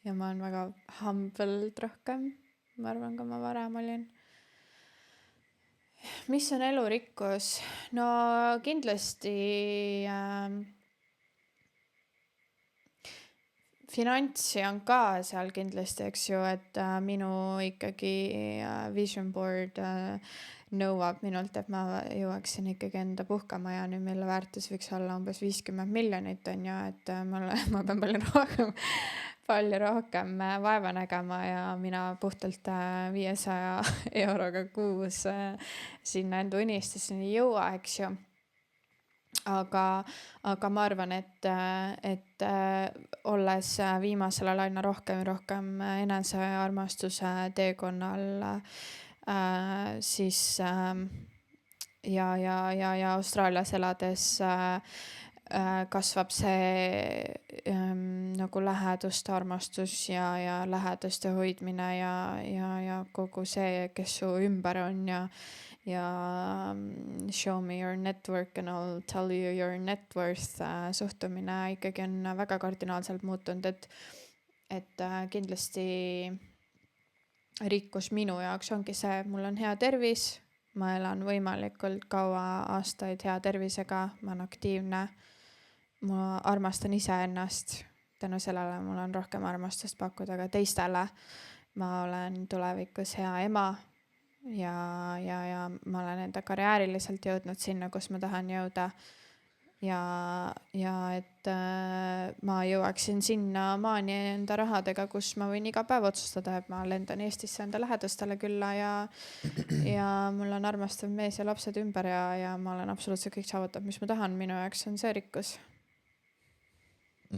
Ja ma olen väga humbled rohkem. Ma arvan, kui ma varem olin. Mis on elurikkus? No kindlasti finantsi on ka seal kindlasti, eks ju, et minu ikkagi vision board nõuab minult, et ma jõuaksin ikkagi enda puhkamajani, mille väärtus võiks olla umbes 50 miljonit, on ju, et ma pean palju rohkem vaeva nägema ja mina puhtalt 500 euroga kuus sinna enda unistusteni jõua, eks ju. Aga ma arvan, et olles viimasel ajal aina rohkem enesearmastuse teekonnal, siis ja Austraalias elades kasvab see nagu läheduste armastus ja läheduste hoidmine ja kogu see, kes su ümber on ja show me your network and I'll tell you your net worth suhtumine ikkagi on väga kardinaalselt muutunud, et kindlasti rikkus minu jaoks ongi see, mul on hea tervis, ma elan võimalikult kaua aastaid hea tervisega, ma olen aktiivne, ma armastan iseennast tänu sellele mul on rohkem armastust pakkuda ka teistele. Ma olen tulevikus hea ema ja ma olen enda karjääriliselt jõudnud sinna, kus ma tahan jõuda. Ja et ma jõuaksin sinna maani enda rahadega, kus ma võin iga päev otsustada, et ma lendan Eestisse enda lähedastele külla ja mul on armastav mees ja lapsed ümber ja ma olen absoluutselt kõik saavutanud, mis ma tahan. Minu jaoks on see rikkus.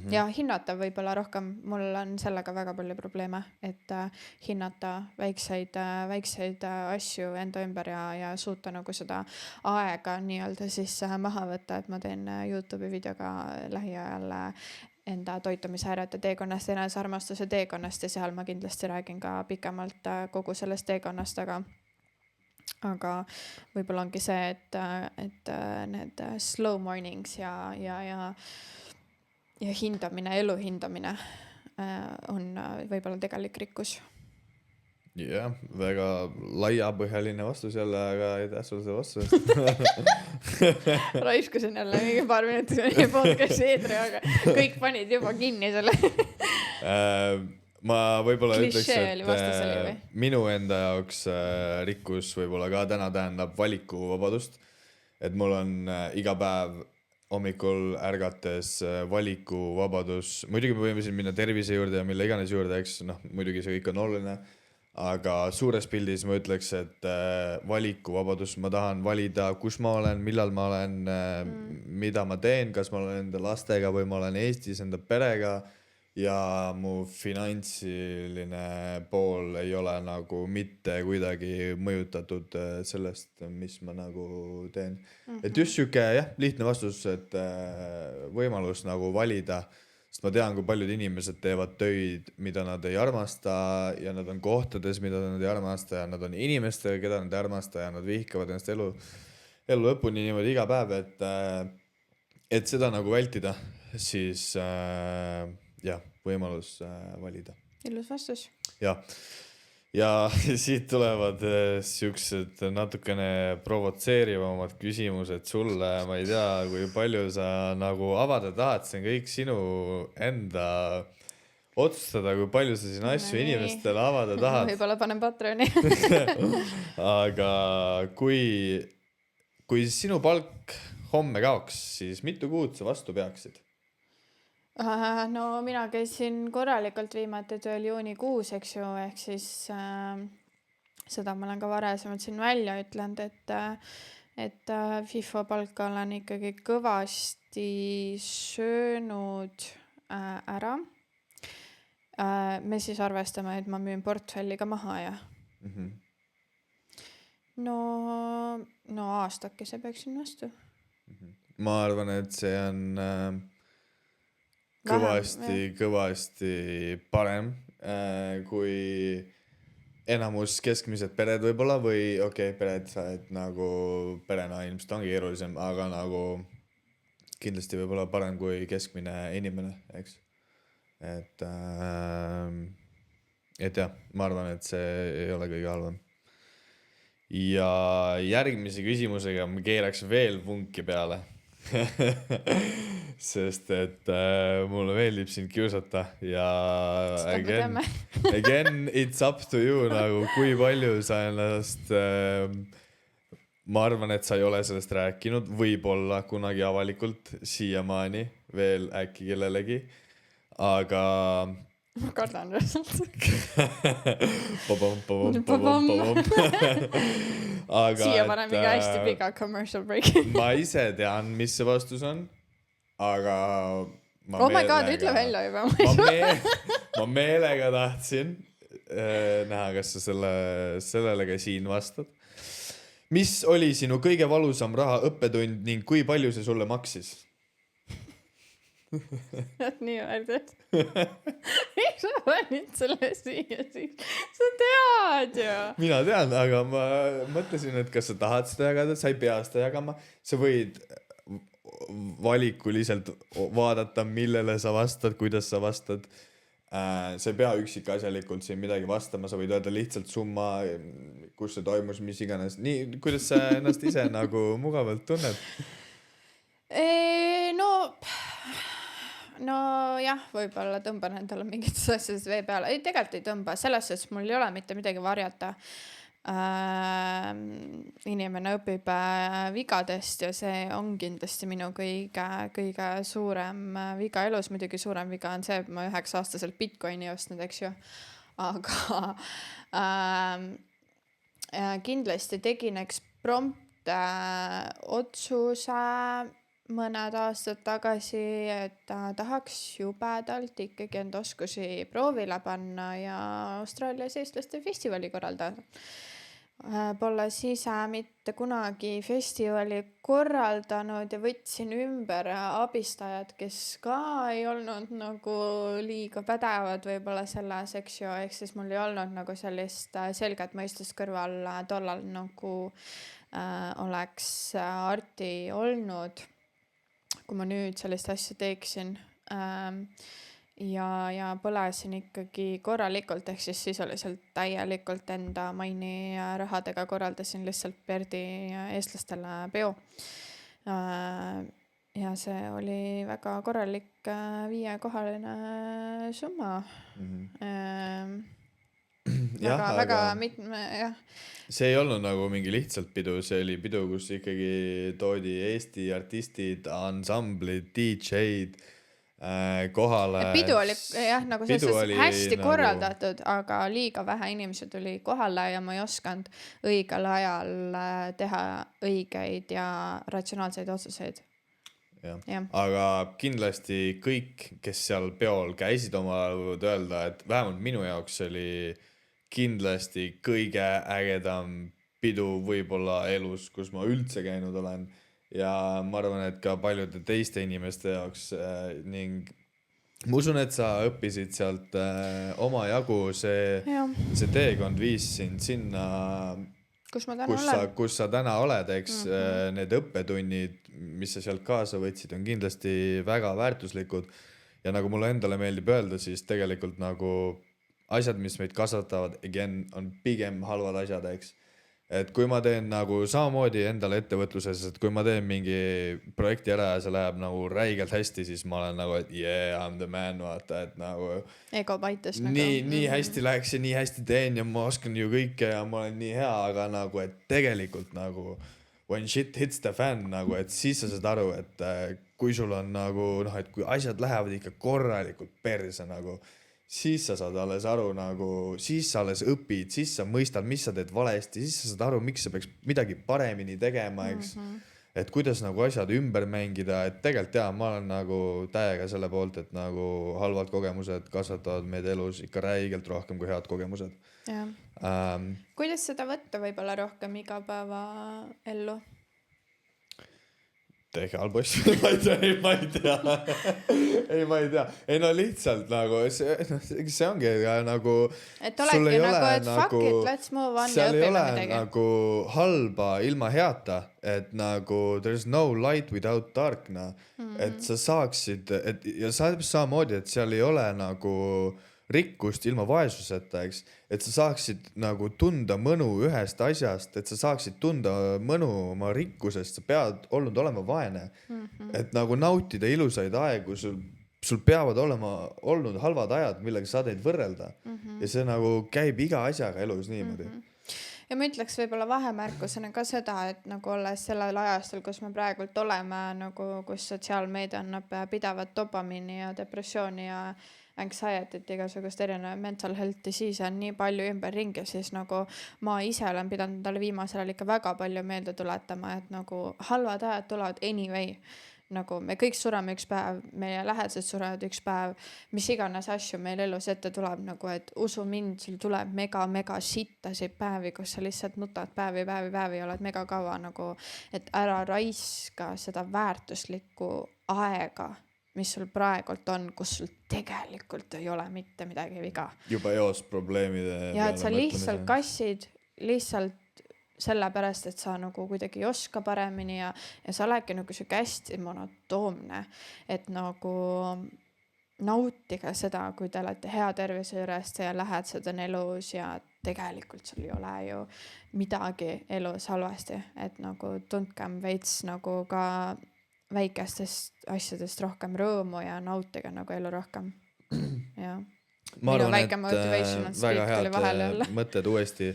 Ja hinnata võib-olla rohkem, mul on sellega väga palju probleeme, et hinnata väikseid asju enda ümber ja suuta nagu seda aega nii-öelda siis maha võtta, et ma teen YouTube'i videoga lähiajal enda toitumishäirete teekonnast, enesearmastuse teekonnast ja seal ma kindlasti räägin ka pikemalt kogu sellest teekonnast, aga võib-olla ongi see, et need slow mornings ja hindamine, elu hindamine on võib-olla tegelik rikkus. Jah, väga laiapõhjaline vastus jälle, aga ei tea sul see vastus. Raiskasin jälle mingi paar minutit meie podcasti eetri, aga kõik panid juba kinni selle. Ma võib-olla ütleks, et minu enda jaoks rikkus võib-olla ka täna tähendab valikuvabadust. Et mul on iga päev hommikul ärgates valikuvabadus. Muidugi me võime siin minna tervise juurde ja mille iganes juurde, eks muidugi see kõik on oluline. Aga suures pildis ma ütleks, et valikuvabadus, ma tahan valida, kus ma olen, millal ma olen, mida ma teen, kas ma olen enda lastega või ma olen Eestis enda perega ja mu finantsiline pool ei ole nagu mitte kuidagi mõjutatud sellest, mis ma nagu teen. Et just siuke lihtne vastus, et võimalus nagu valida, sest ma tean, kui paljud inimesed teevad töid, mida nad ei armasta ja nad on kohtades, mida nad ei armasta ja nad on inimestega, keda nad ei armasta ja nad vihkavad ennast elu lõpuni niimoodi iga päev, et seda nagu vältida, siis võimalus valida. Ilus vastus. Ja siit tulevad siuksed natukene provotseerivamad küsimused sulle. Ma ei tea, kui palju sa nagu avada tahad, see on kõik sinu enda otsustada, kui palju sa siin asju inimestele avada tahad. Võib-olla panen Patreoni. Aga kui sinu palk homme kaoks, siis mitu kuud sa vastu peaksid? No mina käisin korralikult viimati tööl juunikuus, eks ju, ehk siis seda ma olen ka varasemalt siin välja ütlenud, et FIFO palka olen ikkagi kõvasti söönud ära. Me siis arvestame, et ma müün portfelli ka maha ja no aastake see peaksin vastu. Ma arvan, et see on kõvasti parem kui enamus keskmised pered võib-olla või pered sa, et nagu perena ilmselt ongi keerulisem, aga nagu kindlasti võib-olla parem kui keskmine inimene, eks. Et jah, ma arvan, et see ei ole kõige halvem. Ja järgmise küsimusega ma keeraks veel vunki peale. Sest et mulle meeldib sind kiusata ja again it's up to you nagu kui palju sa ennast ma arvan, et sa ei ole sellest rääkinud võib-olla kunagi avalikult siiamaani veel äkki kellelegi, aga ma kardan rõõsalt. Siia panen mingi hästi pika commercial break. Ma ise tean, mis see vastus on, aga oh my god, ütle välja juba. Ma meelega tahtsin näha, kas sa sellele ka siin vastad. Mis oli sinu kõige valusam raha õppetund ning kui palju see sulle maksis? Nii värdad. Miks sa panid selle siia siis? Sa tead ju. Mina tean, aga ma mõtlesin, et kas sa tahad seda jagada, sa ei pea seda jagama. Sa võid valikuliselt vaadata, millele sa vastad, kuidas sa vastad. Sa ei pea üksikasjalikult siin midagi vastama, sa võid öelda lihtsalt summa, kus see toimus, mis iganes. Nii, kuidas sa ennast ise nagu mugavalt tunned? no jah, võib-olla tõmban endale mingites asjades vee peale. Ei, tegelikult ei tõmba, selles suhtes mul ei ole mitte midagi varjata. Inimene õpib vigadest ja see on kindlasti minu kõige suurem viga elus. Muidugi suurem viga on see, et ma 9-aastaselt Bitcoini ostnud, eks ju. Aga kindlasti tegin eksprompt otsuse mõned aastad tagasi, et tahaks jubedalt ikkagi enda oskusi proovile panna ja Austraalias eestlaste festivali korraldada. Pole siis mitte kunagi festivali korraldanud ja võtsin ümber abistajad, kes ka ei olnud nagu liiga pädevad võib-olla selles, eks ju, ehk siis mul ei olnud nagu sellist selget mõistust kõrval tollal nagu oleks arti olnud, kui ma nüüd sellist asja teeksin. Ja põlesin ikkagi korralikult, ehk siis sisuliselt täielikult enda maini rahadega korraldasin lihtsalt Perdi eestlastele peo. Ja see oli väga korralik 5-kohaline summa. Väga mitme, jah. See ei olnud nagu mingi lihtsalt pidu, see oli pidu, kus ikkagi toodi Eesti artistid, ansamblid, DJ-d kohale. Pidu oli jah, nagu hästi nagu korraldatud, aga liiga vähe inimesi tuli kohale ja ma ei osanud õigel ajal teha õigeid ja ratsionaalseid otsuseid. Ja. Aga kindlasti kõik, kes seal peol käisid omal võivad öelda, et vähemalt minu jaoks oli kindlasti kõige ägedam pidu võib-olla elus, kus ma üldse käinud olen. Ja ma arvan, et ka paljude teiste inimeste jaoks ning ma usun, et sa õppisid sealt oma jagu, see teekond viis sind sinna, kus sa täna oled, eks. Need õppetunnid, mis sa sealt kaasa võtsid, on kindlasti väga väärtuslikud ja nagu mulle endale meeldib öelda, siis tegelikult nagu asjad, mis meid kasvatavad, again, on pigem halvad asjad, eks. Et kui ma teen nagu samamoodi endale ettevõtluses, et kui ma teen mingi projekti ära ja see läheb nagu räigelt hästi, siis ma olen nagu, et yeah, I'm the man, vaata, et nagu ego paitas nagu. Nii hästi läheks ja nii hästi teen ja ma oskan ju kõike ja ma olen nii hea, aga nagu, et tegelikult nagu when shit hits the fan, nagu, et siis sa saad aru, et kui sul on nagu, et kui asjad lähevad ikka korralikult perse nagu, siis sa saad alles aru nagu, siis sa alles õpid, siis sa mõistad, mis sa teed valesti, siis sa saad aru, miks sa peaks midagi paremini tegema, eks. Et kuidas nagu asjad ümber mängida, et tegelikult jah, ma olen nagu täiega selle poolt, et nagu halvad kogemused kasvatavad meid elus ikka räigelt rohkem kui head kogemused. Kuidas seda võtta võib-olla rohkem igapäeva ellu? Tehke halboss, ma ei tea. Ei no lihtsalt nagu, see ongi nagu et olegi nagu, et fuck it, let's move on ja õpime midagi. Seal ei ole nagu halba ilma heata, et nagu there's no light without dark, et sa saaksid, ja samamoodi, et seal ei ole nagu rikkust ilma vaesuseta, eks, et sa saaksid nagu tunda mõnu ühest asjast, et sa saaksid tunda mõnu oma rikkusest, sa pead olnud olema vaene, et nagu nautida ilusaid aegu, sul peavad olema olnud halvad ajad, millega sa teid võrrelda ja see nagu käib iga asjaga elus niimoodi. Ja ma ütleks võib-olla vahemärkusena ka seda, et nagu olles sellel ajastul, kus me praegult oleme, nagu kus sotsiaalmeedia annab pidavat dopamiini ja depressiooni ja anxiety't, igasugust erinev mental health disease on nii palju ümber ringi, siis nagu ma ise olen pidanud talle viimasel ajal ikka väga palju meelde tuletama, et nagu halvad ajad tulevad anyway. Nagu me kõik sureme üks päev, meie lähedased surevad üks päev, mis iganes asju meil elus ette tuleb, nagu et usu mind, sul tuleb mega sittasid päevi, kus sa lihtsalt nutad päevi, oled mega kaua nagu, et ära raiska seda väärtuslikku aega, mis sul praegult on, kus sul tegelikult ei ole mitte midagi viga. Juba eos probleemide. Ja et sa lihtsalt kassid lihtsalt sellepärast, et sa nagu kuidagi ei oska paremini ja sa oledki nagu see hästi monotoomne, et nagu nautige seda, kui te olete hea tervise juures ja lähedased on elus ja tegelikult sul ei ole ju midagi elus halvasti, et nagu tundkem veits nagu ka väikestest asjadest rohkem rõõmu ja nautige nagu elu rohkem. Ja. ma Minu arvan, väike et motivational väga speak tuli vahele head jälle. mõtted uuesti,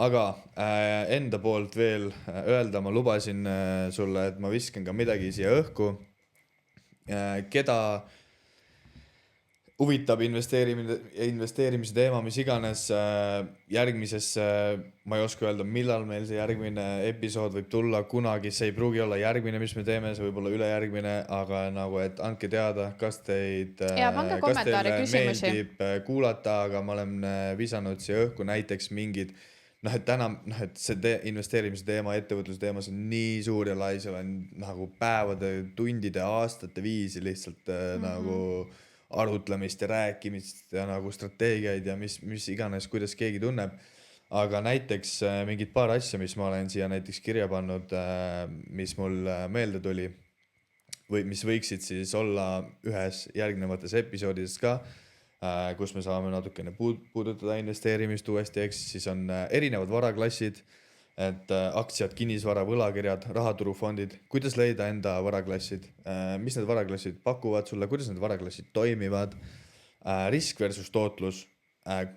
aga enda poolt veel öelda, ma lubasin sulle, et ma viskan ka midagi siia õhku, keda huvitab investeerimise teema, mis iganes järgmisesse, ma ei oska öelda, millal meil see järgmine episood võib tulla, kunagi see ei pruugi olla järgmine, mis me teeme, see võib olla ülejärgmine, aga nagu, et andke teada, kas pange kommentaare, teile küsimusi. meeldib kuulata, aga ma olen visanud siia õhku näiteks mingid, et täna, et see investeerimise teema, ettevõtluse teema, see on nii suur ja lai, seal on nagu päevade, tundide, aastate viisi lihtsalt nagu arutlemist ja rääkimist ja nagu strateegiaid ja mis iganes, kuidas keegi tunneb. Aga näiteks mingid paar asja, mis ma olen siia näiteks kirja pannud, mis mul meelde tuli või mis võiksid siis olla ühes järgnevates episoodides ka, kus me saame natukene puudutada investeerimist uuesti, eks siis on erinevad varaklassid, et aktsiad, kinnisvara, võlakirjad, rahaturufondid, kuidas leida enda varaklassid, mis need varaklassid pakuvad sulle, kuidas need varaklassid toimivad, risk versus tootlus,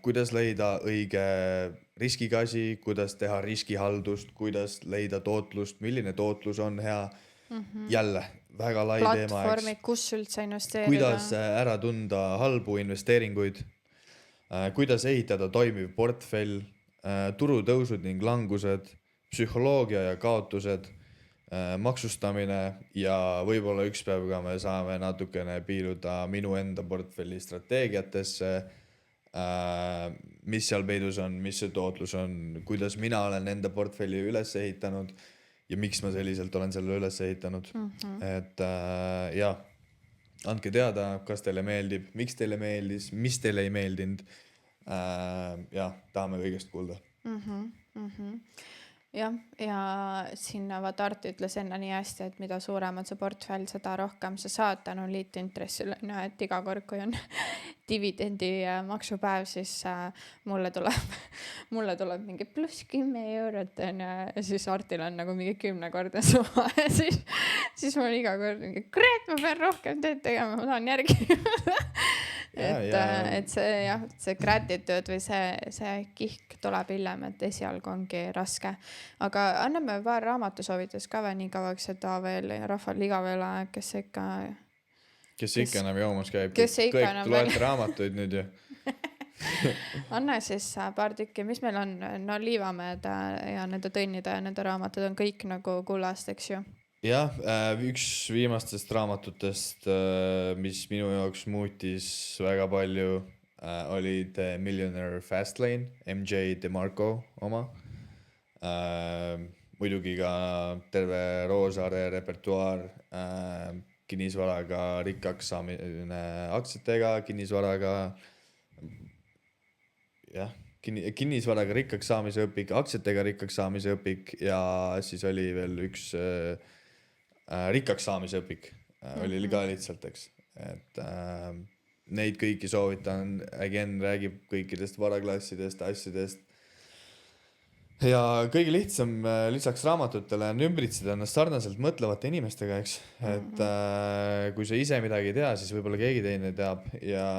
kuidas leida õige riskikäsi, kuidas teha riskihaldust, kuidas leida tootlust, milline tootlus on hea, jälle väga lai teema, Platvormid, kus üldse investeerida. kuidas ära tunda halbu investeeringuid, kuidas ehitada toimiv portfell, turutõusud ning langused, psühholoogia ja kaotused, maksustamine ja võib-olla üks päev ka me saame natukene piiluda minu enda portfelli strateegiatesse, mis seal peidus on, mis see tootlus on, kuidas mina olen enda portfelli üles ehitanud ja miks ma selliselt olen selle üles ehitanud. Et jah, andke teada, kas teile meeldib, miks teile meeldis, mis teile ei meeldinud. Ja tahame kõigest kuulda. Jah, ja siin vaata Art ütles enne nii hästi, et mida suurem on see portfell, seda rohkem sa saad tänu liitintressil, et iga kord, kui on dividendi maksupäev, siis mulle tuleb mingi +10 € ja siis Artil on nagu mingi 10-kordne summa ja siis mul iga kord mingi kurat, ma pean rohkem tööd tegema, ma tahan järgi. Et see gratitude või see kihk tuleb hiljem, et esialgu ongi raske. Aga anname paar raamatusoovitust ka nii kauaks, et veel rahval igav ei ole, kes ikka enam joomas käib, kõik loete raamatuid nüüd ju. Anna siis paar tükki, mis meil on, no Liivamäed ja nende Tõnnide ja nende raamatud on kõik nagu kullast, eks ju. Jah, üks viimastest raamatutest, mis minu jaoks muutis väga palju, oli The Millionaire Fastlane, MJ DeMarco oma. Muidugi ka terve Roosaare repertuaar, kinnisvaraga rikkaks saamine aktsiatega, kinnisvaraga rikkaks saamise õpik, aktsiatega rikkaks saamise õpik ja siis oli veel üks rikkaks saamise õpik, oli ka lihtsalt, eks, et neid kõiki soovitan, again räägib kõikidest varaklassidest, asjadest ja kõige lihtsam lisaks raamatutele on ümbritseda ennast sarnaselt mõtlevate inimestega, eks, et kui sa ise midagi ei tea, siis võib-olla keegi teine teab ja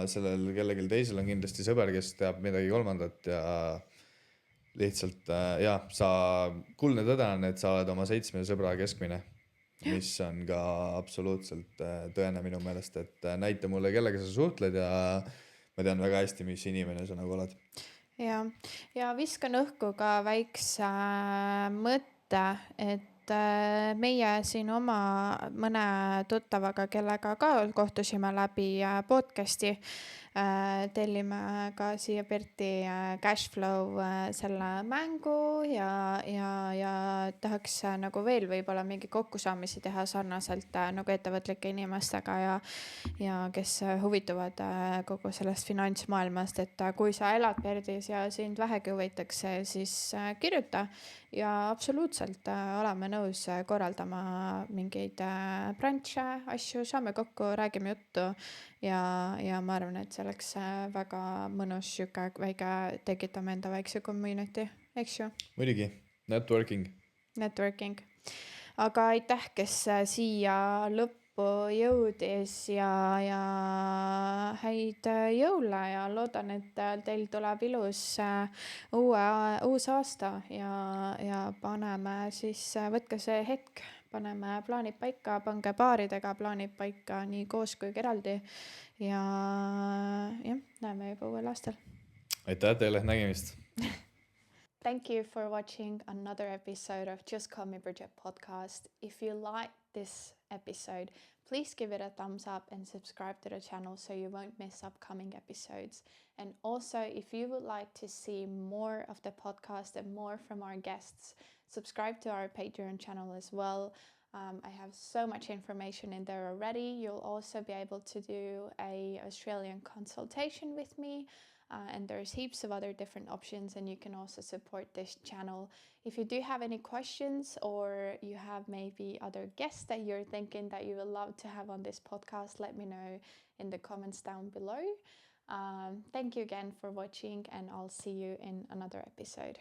sellel kellegil teisel on kindlasti sõber, kes teab midagi kolmandat ja lihtsalt kuldne tõde on, et sa oled oma 7 sõbra keskmine, mis on ka absoluutselt tõene minu meelest, et näita mulle, kellega sa suhtled ja ma tean väga hästi, mis inimene sa nagu oled. Ja viskan õhku ka väikse mõtte, et meie siin oma mõne tuttavaga, kellega ka kohtusime läbi podcasti, tellime ka siia Perti Cashflow selle mängu ja tahaks nagu veel võib-olla mingi kokkusaamisi teha sarnaselt nagu ettevõtlike inimestega ja kes huvituvad kogu sellest finantsmaailmast, et kui sa elad Perdis ja sind vähegi huvitaks, siis kirjuta ja absoluutselt oleme nõus korraldama mingeid brunche, asju, saame kokku, räägime juttu ja ma arvan, et see oleks väga mõnus siuke väike, tekitame enda väikse community, eks ju? Muidugi, networking. aga aitäh, kes siia lõppu jõudis ja häid jõule ja loodan, et teil tuleb ilus uus aasta ja paneme siis, võtke see hetk, paneme plaanid paika, pange paaridega plaanid paika nii koos kui ka eraldi ja jah, näeme juba uuel aastal. aitäh teile, nägemist! Thank you for watching another episode of Just Call Me Bridget podcast. If you like this episode, please give it a thumbs up and subscribe to the channel so you won't miss upcoming episodes. And also, if you would like to see more of the podcast and more from our guests, subscribe to our Patreon channel as well. I have so much information in there already. You'll also be able to do an Australian consultation with me. And there's heaps of other different options, and you can also support this channel. If you do have any questions or you have maybe other guests that you're thinking that you would love to have on this podcast, let me know in the comments down below. Thank you again for watching, and I'll see you in another episode.